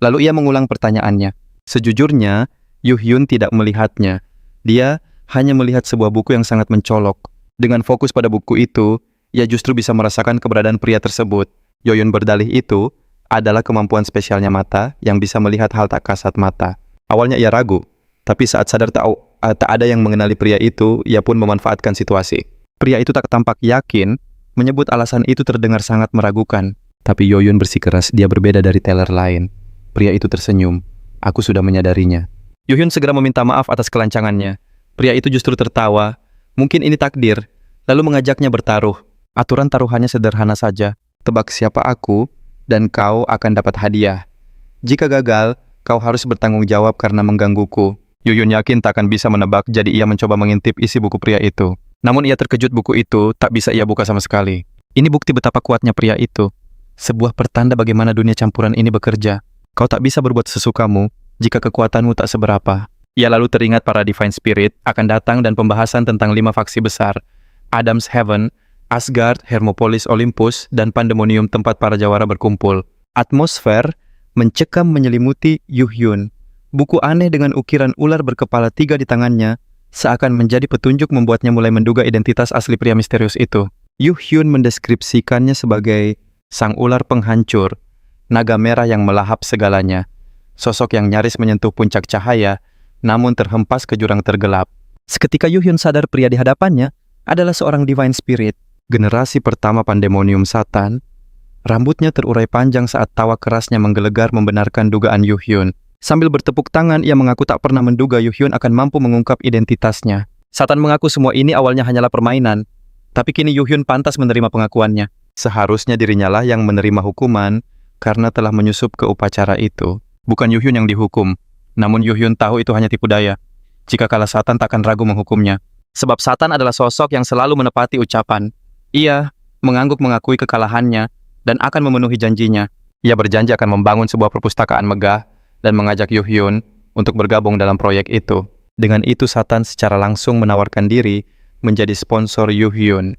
Lalu ia mengulang pertanyaannya. Sejujurnya, Yuhyun tidak melihatnya. Dia hanya melihat sebuah buku yang sangat mencolok. Dengan fokus pada buku itu, ia justru bisa merasakan keberadaan pria tersebut. Yoyun berdalih itu adalah kemampuan spesialnya mata yang bisa melihat hal tak kasat mata. Awalnya ia ragu, tapi saat sadar tak ada yang mengenali pria itu, ia pun memanfaatkan situasi. Pria itu tak tampak yakin, menyebut alasan itu terdengar sangat meragukan. Tapi Yoyun bersikeras dia berbeda dari teller lain. Pria itu tersenyum. Aku sudah menyadarinya. Yohyun segera meminta maaf atas kelancangannya. Pria itu justru tertawa. Mungkin ini takdir. Lalu mengajaknya bertaruh. Aturan taruhannya sederhana saja. Tebak siapa aku, dan kau akan dapat hadiah. Jika gagal, kau harus bertanggung jawab karena menggangguku. Yohyun yakin tak akan bisa menebak, jadi ia mencoba mengintip isi buku pria itu. Namun ia terkejut buku itu tak bisa ia buka sama sekali. Ini bukti betapa kuatnya pria itu. Sebuah pertanda bagaimana dunia campuran ini bekerja. Kau tak bisa berbuat sesukamu jika kekuatanmu tak seberapa. Ia lalu teringat para Divine Spirit akan datang dan pembahasan tentang 5 faksi besar. Adam's Heaven, Asgard, Hermopolis Olympus, dan Pandemonium tempat para jawara berkumpul. Atmosfer mencekam menyelimuti Yuhyun. Buku aneh dengan ukiran ular berkepala 3 di tangannya seakan menjadi petunjuk membuatnya mulai menduga identitas asli pria misterius itu. Yuhyun mendeskripsikannya sebagai sang ular penghancur, naga merah yang melahap segalanya, sosok yang nyaris menyentuh puncak cahaya, namun terhempas ke jurang tergelap. Seketika Yuhyun sadar pria di hadapannya adalah seorang Divine Spirit, generasi pertama Pandemonium Satan. Rambutnya terurai panjang saat tawa kerasnya menggelegar membenarkan dugaan Yuhyun. Sambil bertepuk tangan, ia mengaku tak pernah menduga Yuhyun akan mampu mengungkap identitasnya. Satan mengaku semua ini awalnya hanyalah permainan, tapi kini Yuhyun pantas menerima pengakuannya. Seharusnya dirinya lah yang menerima hukuman karena telah menyusup ke upacara itu. Bukan Yuhyun yang dihukum, namun Yuhyun tahu itu hanya tipu daya. Jika kalah Satan tak akan ragu menghukumnya. Sebab Satan adalah sosok yang selalu menepati ucapan. Ia mengangguk mengakui kekalahannya dan akan memenuhi janjinya. Ia berjanji akan membangun sebuah perpustakaan megah dan mengajak Yuhyun untuk bergabung dalam proyek itu. Dengan itu Satan secara langsung menawarkan diri menjadi sponsor Yuhyun.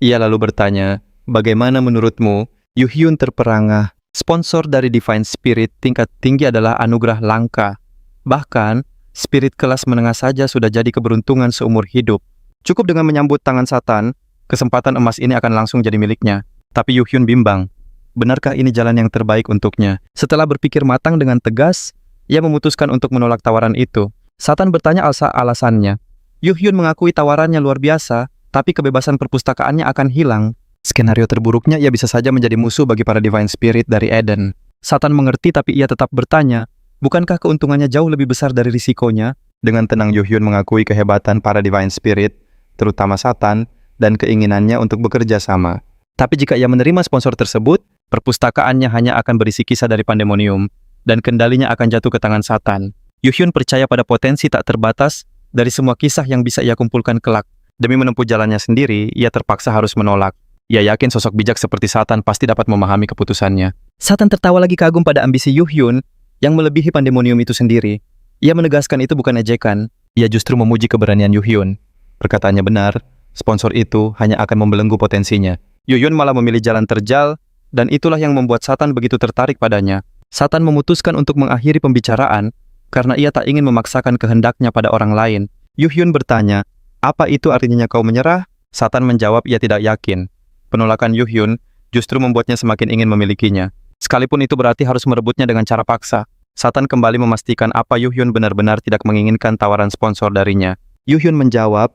Ia lalu bertanya, bagaimana menurutmu? Yuhyun terperangah. Sponsor dari Divine Spirit tingkat tinggi adalah anugerah langka. Bahkan, spirit kelas menengah saja sudah jadi keberuntungan seumur hidup. Cukup dengan menyambut tangan Satan, kesempatan emas ini akan langsung jadi miliknya. Tapi Yuhyun bimbang. Benarkah ini jalan yang terbaik untuknya? Setelah berpikir matang dengan tegas, ia memutuskan untuk menolak tawaran itu. Satan bertanya alasannya. Yuhyun mengakui tawarannya luar biasa, tapi kebebasan perpustakaannya akan hilang. Skenario terburuknya ia bisa saja menjadi musuh bagi para Divine Spirit dari Eden. Satan mengerti tapi ia tetap bertanya, bukankah keuntungannya jauh lebih besar dari risikonya? Dengan tenang Yuhyun mengakui kehebatan para Divine Spirit, terutama Satan, dan keinginannya untuk bekerja sama. Tapi jika ia menerima sponsor tersebut, perpustakaannya hanya akan berisi kisah dari Pandemonium, dan kendalinya akan jatuh ke tangan Satan. Yuhyun percaya pada potensi tak terbatas dari semua kisah yang bisa ia kumpulkan kelak. Demi menempuh jalannya sendiri, ia terpaksa harus menolak. Ia yakin sosok bijak seperti Satan pasti dapat memahami keputusannya. Satan tertawa lagi kagum pada ambisi Yuhyun yang melebihi Pandemonium itu sendiri. Ia menegaskan itu bukan ejekan. Ia justru memuji keberanian Yuhyun. Perkataannya benar, sponsor itu hanya akan membelenggu potensinya. Yuhyun malah memilih jalan terjal, dan itulah yang membuat Satan begitu tertarik padanya. Satan memutuskan untuk mengakhiri pembicaraan karena ia tak ingin memaksakan kehendaknya pada orang lain. Yuhyun bertanya, apa itu artinya kau menyerah? Satan menjawab ia tidak yakin. Penolakan Yuhyun justru membuatnya semakin ingin memilikinya. Sekalipun itu berarti harus merebutnya dengan cara paksa. Satan kembali memastikan apa Yuhyun benar-benar tidak menginginkan tawaran sponsor darinya. Yuhyun menjawab,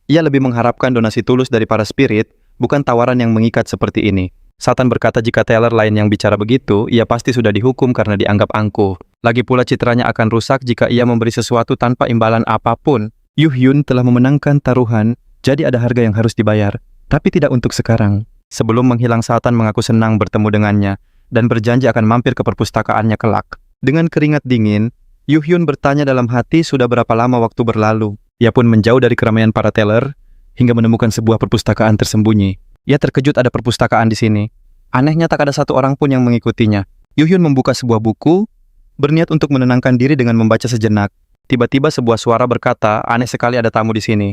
ia lebih mengharapkan donasi tulus dari para spirit, bukan tawaran yang mengikat seperti ini. Satan berkata jika teller lain yang bicara begitu, ia pasti sudah dihukum karena dianggap angkuh. Lagi pula citranya akan rusak jika ia memberi sesuatu tanpa imbalan apapun. Yuhyun telah memenangkan taruhan, jadi ada harga yang harus dibayar. Tapi tidak untuk sekarang. Sebelum menghilang Satan mengaku senang bertemu dengannya, dan berjanji akan mampir ke perpustakaannya kelak. Dengan keringat dingin, Yuhyun bertanya dalam hati sudah berapa lama waktu berlalu. Ia pun menjauh dari keramaian para teller, hingga menemukan sebuah perpustakaan tersembunyi. Ia terkejut ada perpustakaan di sini. Anehnya tak ada satu orang pun yang mengikutinya. Yuhyun membuka sebuah buku, berniat untuk menenangkan diri dengan membaca sejenak. Tiba-tiba sebuah suara berkata, aneh sekali ada tamu di sini.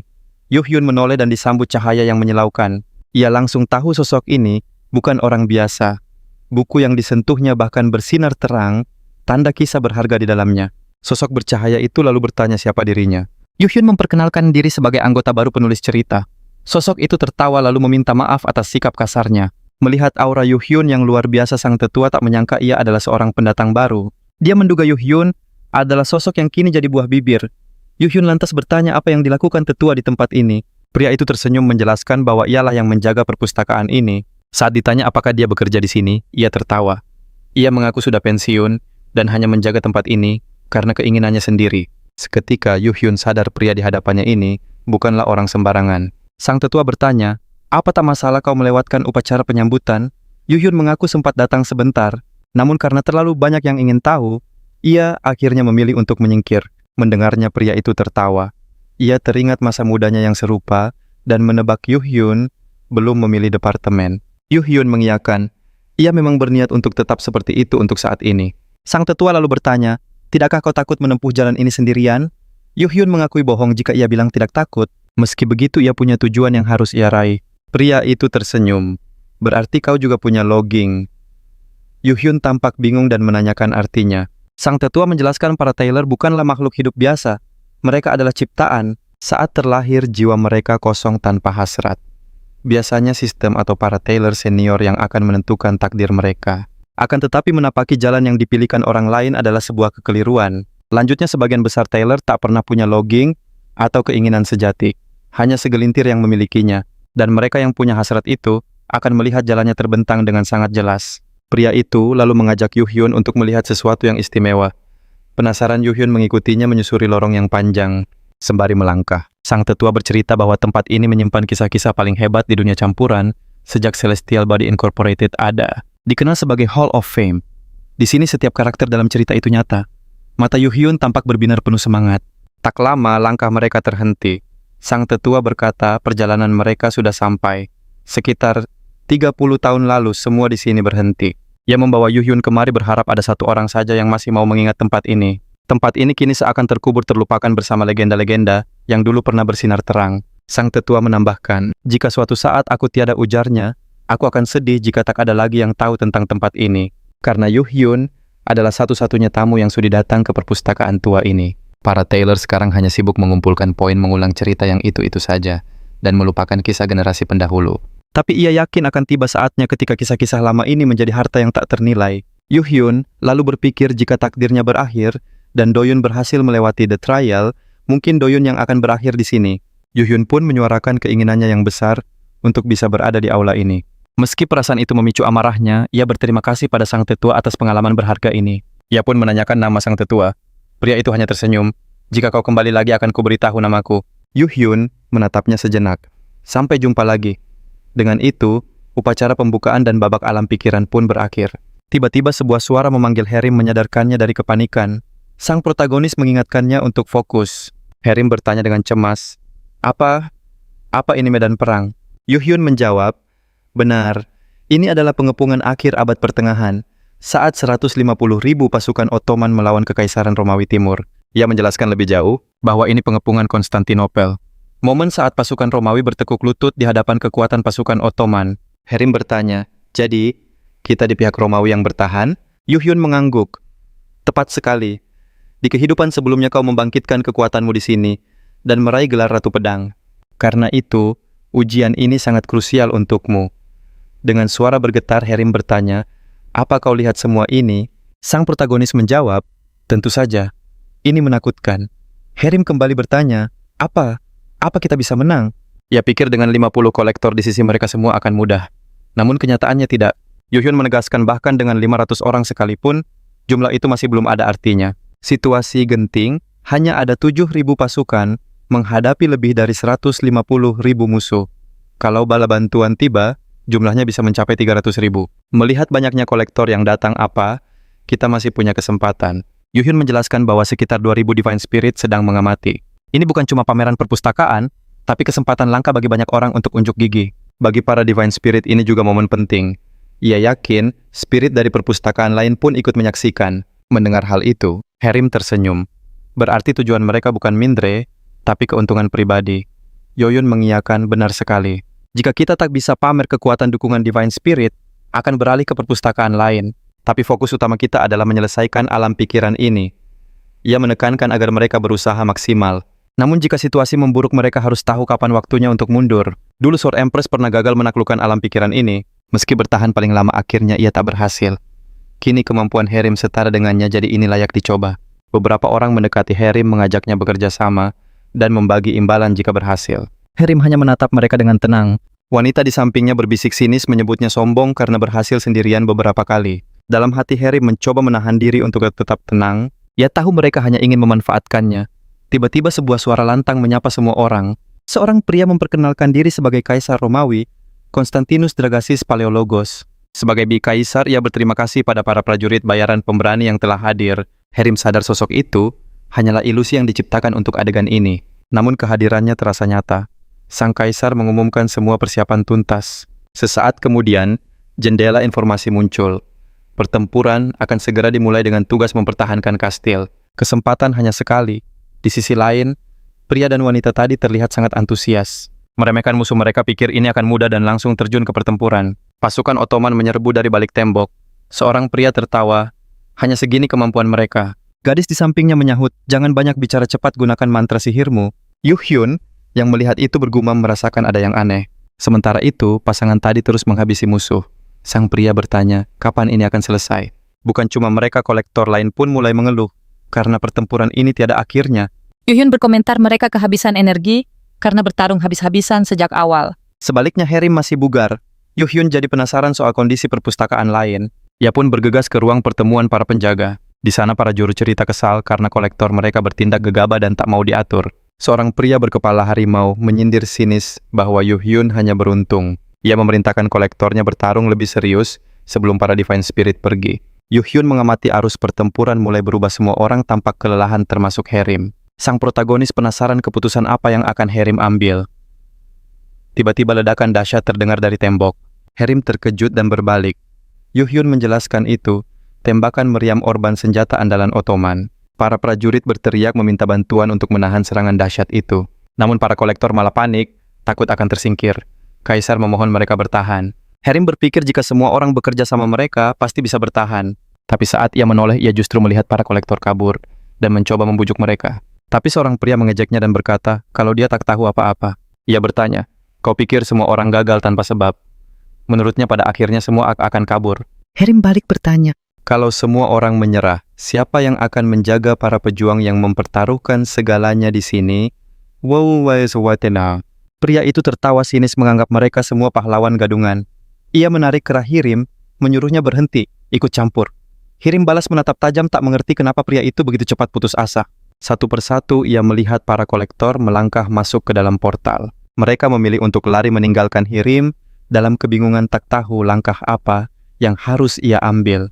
Yuhyun menoleh dan disambut cahaya yang menyilaukan. Ia langsung tahu sosok ini bukan orang biasa. Buku yang disentuhnya bahkan bersinar terang, tanda kisah berharga di dalamnya. Sosok bercahaya itu lalu bertanya siapa dirinya. Yuhyun memperkenalkan diri sebagai anggota baru penulis cerita. Sosok itu tertawa lalu meminta maaf atas sikap kasarnya. Melihat aura Yuhyun yang luar biasa, sang tetua tak menyangka ia adalah seorang pendatang baru. Dia menduga Yuhyun adalah sosok yang kini jadi buah bibir. Yuhyun lantas bertanya apa yang dilakukan tetua di tempat ini. Pria itu tersenyum menjelaskan bahwa ialah yang menjaga perpustakaan ini. Saat ditanya apakah dia bekerja di sini, ia tertawa. Ia mengaku sudah pensiun dan hanya menjaga tempat ini karena keinginannya sendiri. Seketika Yuhyun sadar pria di hadapannya ini bukanlah orang sembarangan. Sang tetua bertanya, apa tak masalah kau melewatkan upacara penyambutan? Yuhyun mengaku sempat datang sebentar, namun karena terlalu banyak yang ingin tahu, ia akhirnya memilih untuk menyingkir. Mendengarnya pria itu tertawa. Ia teringat masa mudanya yang serupa dan menebak Yuhyun belum memilih departemen. Yuhyun mengiyakan, ia memang berniat untuk tetap seperti itu untuk saat ini. Sang tetua lalu bertanya, tidakkah kau takut menempuh jalan ini sendirian? Yuhyun mengakui bohong jika ia bilang tidak takut. Meski begitu ia punya tujuan yang harus ia raih. Pria itu tersenyum. Berarti kau juga punya logging. Yuhyun tampak bingung dan menanyakan artinya. Sang tetua menjelaskan para tailor bukanlah makhluk hidup biasa. Mereka adalah ciptaan. Saat terlahir jiwa mereka kosong tanpa hasrat. Biasanya sistem atau para tailor senior yang akan menentukan takdir mereka. Akan tetapi menapaki jalan yang dipilihkan orang lain adalah sebuah kekeliruan. Lanjutnya sebagian besar tailor tak pernah punya logging atau keinginan sejati. Hanya segelintir yang memilikinya. Dan mereka yang punya hasrat itu akan melihat jalannya terbentang dengan sangat jelas. Pria itu lalu mengajak Yuhyun untuk melihat sesuatu yang istimewa. Penasaran, Yuhyun mengikutinya menyusuri lorong yang panjang. Sembari melangkah, sang tetua bercerita bahwa tempat ini menyimpan kisah-kisah paling hebat di dunia campuran sejak Celestial Body Incorporated ada. Dikenal sebagai Hall of Fame. Di sini setiap karakter dalam cerita itu nyata. Mata Yuhyun tampak berbinar penuh semangat. Tak lama langkah mereka terhenti. Sang tetua berkata perjalanan mereka sudah sampai. Sekitar 30 tahun lalu semua di sini berhenti. Ia membawa Yuhyun kemari berharap ada satu orang saja yang masih mau mengingat tempat ini. Tempat ini kini seakan terkubur terlupakan bersama legenda-legenda yang dulu pernah bersinar terang. Sang tetua menambahkan, jika suatu saat aku tiada, ujarnya, aku akan sedih jika tak ada lagi yang tahu tentang tempat ini. Karena Yuhyun adalah satu-satunya tamu yang sudi datang ke perpustakaan tua ini. Para tailor sekarang hanya sibuk mengumpulkan poin mengulang cerita yang itu-itu saja dan melupakan kisah generasi pendahulu. Tapi ia yakin akan tiba saatnya ketika kisah-kisah lama ini menjadi harta yang tak ternilai. Yuhyun lalu berpikir jika takdirnya berakhir dan Doyun berhasil melewati The Trial, mungkin Doyun yang akan berakhir di sini. Yuhyun pun menyuarakan keinginannya yang besar untuk bisa berada di aula ini. Meski perasaan itu memicu amarahnya, ia berterima kasih pada sang tetua atas pengalaman berharga ini. Ia pun menanyakan nama sang tetua. Pria itu hanya tersenyum. Jika kau kembali lagi akan kuberitahu namaku. Yuhyun menatapnya sejenak. Sampai jumpa lagi. Dengan itu, upacara pembukaan dan babak alam pikiran pun berakhir. Tiba-tiba sebuah suara memanggil Herim menyadarkannya dari kepanikan. Sang protagonis mengingatkannya untuk fokus. Herim bertanya dengan cemas, Apa ini medan perang? Yuhyun menjawab, benar, ini adalah pengepungan akhir abad pertengahan, saat 150.000 pasukan Ottoman melawan Kekaisaran Romawi Timur. Ia menjelaskan lebih jauh bahwa ini pengepungan Konstantinopel. Momen saat pasukan Romawi bertekuk lutut di hadapan kekuatan pasukan Ottoman. Herim bertanya, jadi, kita di pihak Romawi yang bertahan? Yuhyun mengangguk. Tepat sekali. Di kehidupan sebelumnya kau membangkitkan kekuatanmu di sini dan meraih gelar Ratu Pedang. Karena itu, ujian ini sangat krusial untukmu. Dengan suara bergetar, Herim bertanya, apa kau lihat semua ini? Sang protagonis menjawab, tentu saja. Ini menakutkan. Herim kembali bertanya, apa kita bisa menang? Ia pikir dengan 50 kolektor di sisi mereka semua akan mudah. Namun kenyataannya tidak. Yuhyun menegaskan bahkan dengan 500 orang sekalipun, jumlah itu masih belum ada artinya. Situasi genting, hanya ada 7.000 pasukan menghadapi lebih dari 150.000 musuh. Kalau bala bantuan tiba, jumlahnya bisa mencapai 300.000. Melihat banyaknya kolektor yang datang kita masih punya kesempatan. Yuhyun menjelaskan bahwa sekitar 2.000 Divine Spirit sedang mengamati. Ini bukan cuma pameran perpustakaan, tapi kesempatan langka bagi banyak orang untuk unjuk gigi. Bagi para Divine Spirit ini juga momen penting. Ia yakin spirit dari perpustakaan lain pun ikut menyaksikan. Mendengar hal itu, Herim tersenyum. Berarti tujuan mereka bukan Mindre, tapi keuntungan pribadi. Yoyun mengiyakan, benar sekali. Jika kita tak bisa pamer kekuatan dukungan Divine Spirit, akan beralih ke perpustakaan lain. Tapi fokus utama kita adalah menyelesaikan alam pikiran ini. Ia menekankan agar mereka berusaha maksimal. Namun jika situasi memburuk, mereka harus tahu kapan waktunya untuk mundur. Dulu Sword Empress pernah gagal menaklukkan alam pikiran ini. Meski bertahan paling lama, akhirnya ia tak berhasil. Kini kemampuan Herim setara dengannya, jadi ini layak dicoba. Beberapa orang mendekati Herim, mengajaknya bekerja sama, dan membagi imbalan jika berhasil. Herim hanya menatap mereka dengan tenang. Wanita di sampingnya berbisik sinis, menyebutnya sombong karena berhasil sendirian beberapa kali. Dalam hati Herim mencoba menahan diri untuk tetap tenang. Ia tahu mereka hanya ingin memanfaatkannya. Tiba-tiba sebuah suara lantang menyapa semua orang. Seorang pria memperkenalkan diri sebagai Kaisar Romawi, Konstantinus Dragasis Paleologos. Sebagai kaisar, ia berterima kasih pada para prajurit bayaran pemberani yang telah hadir. Herim sadar sosok itu hanyalah ilusi yang diciptakan untuk adegan ini. Namun kehadirannya terasa nyata. Sang kaisar mengumumkan semua persiapan tuntas. Sesaat kemudian, jendela informasi muncul. Pertempuran akan segera dimulai dengan tugas mempertahankan kastil. Kesempatan hanya sekali. Di sisi lain, pria dan wanita tadi terlihat sangat antusias. Meremehkan musuh mereka, pikir ini akan mudah dan langsung terjun ke pertempuran. Pasukan Ottoman menyerbu dari balik tembok. Seorang pria tertawa, hanya segini kemampuan mereka. Gadis di sampingnya menyahut, jangan banyak bicara, cepat gunakan mantra sihirmu. Yu Hyun, yang melihat itu bergumam merasakan ada yang aneh. Sementara itu, pasangan tadi terus menghabisi musuh. Sang pria bertanya, kapan ini akan selesai? Bukan cuma mereka, kolektor lain pun mulai mengeluh. Karena pertempuran ini tiada akhirnya. Yu Hyun berkomentar mereka kehabisan energi karena bertarung habis-habisan sejak awal. Sebaliknya Herim masih bugar. Yu Hyun jadi penasaran soal kondisi perpustakaan lain. Ia pun bergegas ke ruang pertemuan para penjaga. Di sana para juru cerita kesal karena kolektor mereka bertindak gegabah dan tak mau diatur. Seorang pria berkepala harimau menyindir sinis bahwa Yu Hyun hanya beruntung. Ia memerintahkan kolektornya bertarung lebih serius sebelum para Divine Spirit pergi. Yu Hyun mengamati arus pertempuran mulai berubah, semua orang tampak kelelahan termasuk Herim. Sang protagonis penasaran keputusan apa yang akan Herim ambil. Tiba-tiba ledakan dahsyat terdengar dari tembok. Herim terkejut dan berbalik. Yu Hyun menjelaskan itu, tembakan meriam orban senjata andalan Ottoman. Para prajurit berteriak meminta bantuan untuk menahan serangan dahsyat itu. Namun para kolektor malah panik, takut akan tersingkir. Kaisar memohon mereka bertahan. Herim berpikir jika semua orang bekerja sama mereka, pasti bisa bertahan. Tapi saat ia menoleh, ia justru melihat para kolektor kabur dan mencoba membujuk mereka. Tapi seorang pria mengejeknya dan berkata, kalau dia tak tahu apa-apa. Ia bertanya, kau pikir semua orang gagal tanpa sebab? Menurutnya pada akhirnya semua akan kabur. Herim balik bertanya, Kalau semua orang menyerah, siapa yang akan menjaga para pejuang yang mempertaruhkan segalanya di sini? Wow, pria itu tertawa sinis menganggap mereka semua pahlawan gadungan. Ia menarik kerah Herim, menyuruhnya berhenti, ikut campur. Herim balas menatap tajam, tak mengerti kenapa pria itu begitu cepat putus asa. Satu persatu ia melihat para kolektor melangkah masuk ke dalam portal. Mereka memilih untuk lari meninggalkan Herim dalam kebingungan, tak tahu langkah apa yang harus ia ambil.